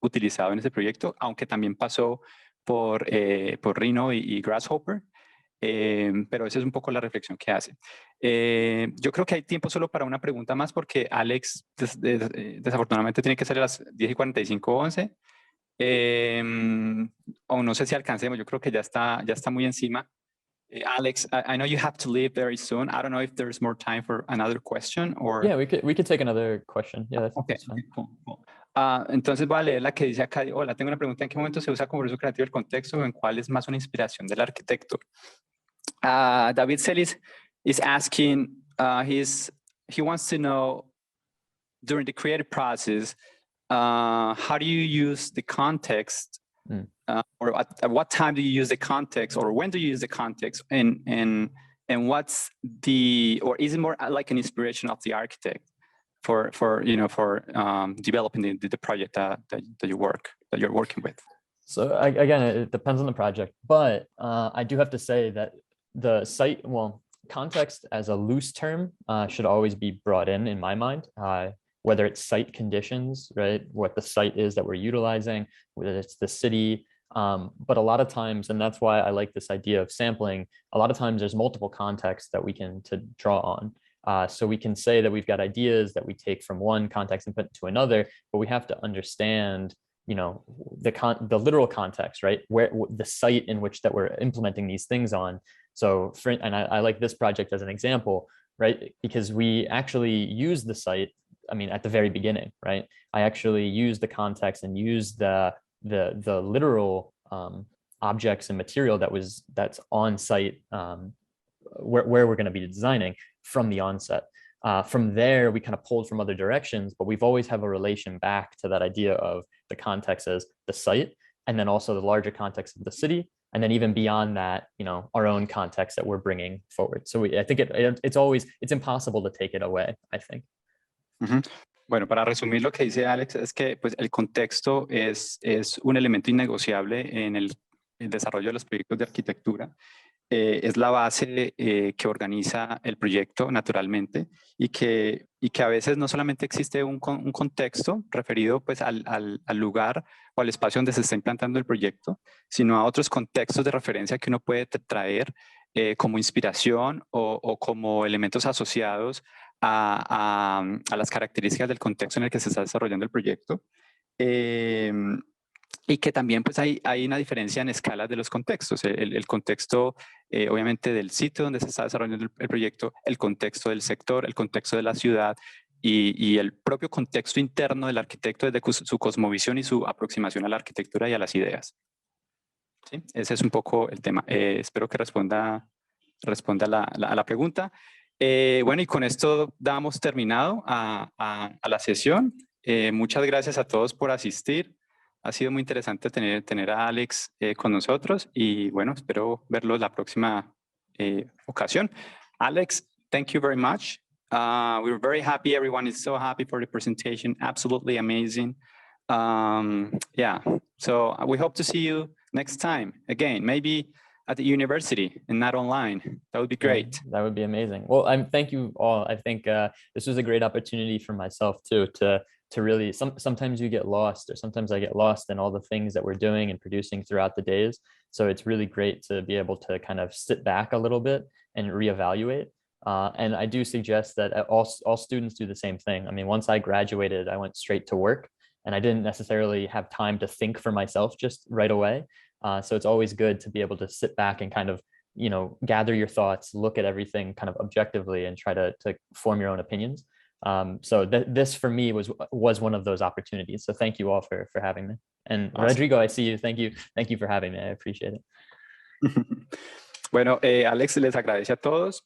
utilizado en ese proyecto, aunque también pasó por Rhino y Grasshopper. Pero esa es un poco la reflexión que hace. Yo creo que hay tiempo solo para una pregunta más porque Alex desafortunadamente tiene que salir a las 10:45, 11. O no sé si alcancemos, yo creo que ya está muy encima. Alex, I know you have to leave very soon. I don't know if there's more time for another question or... Yeah, we could take another question. Yeah, that's fine. Cool. Entonces voy a leer la que dice acá. Hola, tengo una pregunta. ¿En qué momento se usa como proceso creativo el contexto o en cuál es más una inspiración del arquitecto? David Celis is asking, he wants to know, during the creative process, how do you use the context, or at what time do you use the context, or when do you use the context, and what's or is it more like an inspiration of the architect for developing the project that you're working with? So again, it depends on the project, but I do have to say that the site, context as a loose term should always be brought in my mind, whether it's site conditions, right? What the site is that we're utilizing, whether it's the city. But a lot of times, and that's why I like this idea of sampling, a lot of times there's multiple contexts that we can draw on. So we can say that we've got ideas that we take from one context and put into another, but we have to understand the literal context, right? Where the site in which that we're implementing these things on. So I like this project as an example, right? Because we actually use the site, at the very beginning, right? I actually use the context and use the literal objects and material that's on site where we're going to be designing from the onset. From there, we kind of pulled from other directions, but we've always have a relation back to that idea of the context as the site, and then also the larger context of the city, and then even beyond that, you know, our own context that we're bringing forward. So I think it's impossible to take it away, I think. Bueno, para resumir lo que dice Alex es que pues, el contexto es un elemento innegociable en el desarrollo de los proyectos de arquitectura. Es la base que organiza el proyecto naturalmente y que a veces no solamente existe un contexto referido pues, al lugar o al espacio donde se está implantando el proyecto, sino a otros contextos de referencia que uno puede traer como inspiración o como elementos asociados a las características del contexto en el que se está desarrollando el proyecto. Y que también pues hay una diferencia en escalas de los contextos. El contexto obviamente del sitio donde se está desarrollando el proyecto, el contexto del sector, el contexto de la ciudad y el propio contexto interno del arquitecto desde su cosmovisión y su aproximación a la arquitectura y a las ideas. ¿Sí? Ese es un poco el tema. Espero que responda a la pregunta. Bueno, y con esto damos terminado a la sesión. Muchas gracias a todos por asistir. Ha sido muy interesante tener a Alex con nosotros y bueno, espero verlos la próxima ocasión. Alex, thank you very much. We're very happy. Everyone is so happy for the presentation. Absolutely amazing. Yeah, so we hope to see you next time. Again, maybe at the university and not online. That would be great. Yeah, that would be amazing. Well, thank you all. I think this was a great opportunity for myself too, to really, sometimes you get lost, or sometimes I get lost in all the things that we're doing and producing throughout the days. So it's really great to be able to kind of sit back a little bit and reevaluate. And I do suggest that all students do the same thing. I mean, once I graduated, I went straight to work and I didn't necessarily have time to think for myself just right away. So it's always good to be able to sit back and kind of, you know, gather your thoughts, look at everything kind of objectively and try to form your own opinions. So this for me was one of those opportunities. So thank you all for having me. And awesome. Rodrigo, I see you. Thank you for having me. I appreciate it. Bueno, Alex les agradece a todos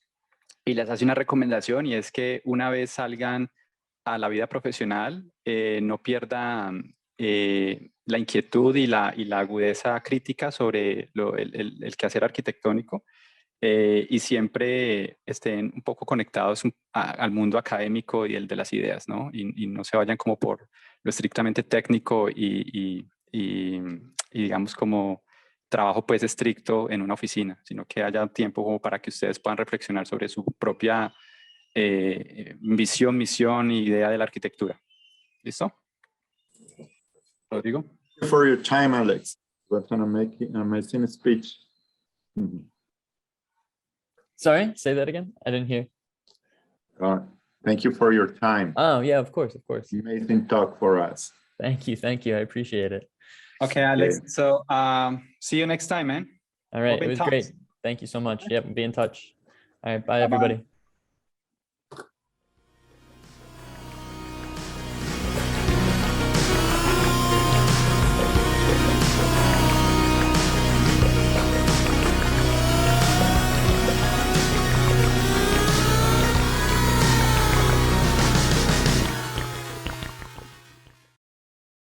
y les hace una recomendación, y es que una vez salgan a la vida profesional, no pierdan la inquietud y la agudeza crítica sobre el quehacer arquitectónico. Y siempre estén un poco conectados al mundo académico y el de las ideas, ¿no? Y no se vayan como por lo estrictamente técnico y digamos como trabajo pues estricto en una oficina, sino que haya tiempo como para que ustedes puedan reflexionar sobre su propia visión, misión y idea de la arquitectura. ¿Listo? Rodrigo? Thank you for your time, Alex. We're going to make an amazing speech. Sorry, say that again. I didn't hear. Thank you for your time. Oh, yeah, of course. Amazing talk for us. Thank you. I appreciate it. Okay, Alex. So see you next time, man. All right, it was great. Thank you so much. Yep, be in touch. All right, bye everybody.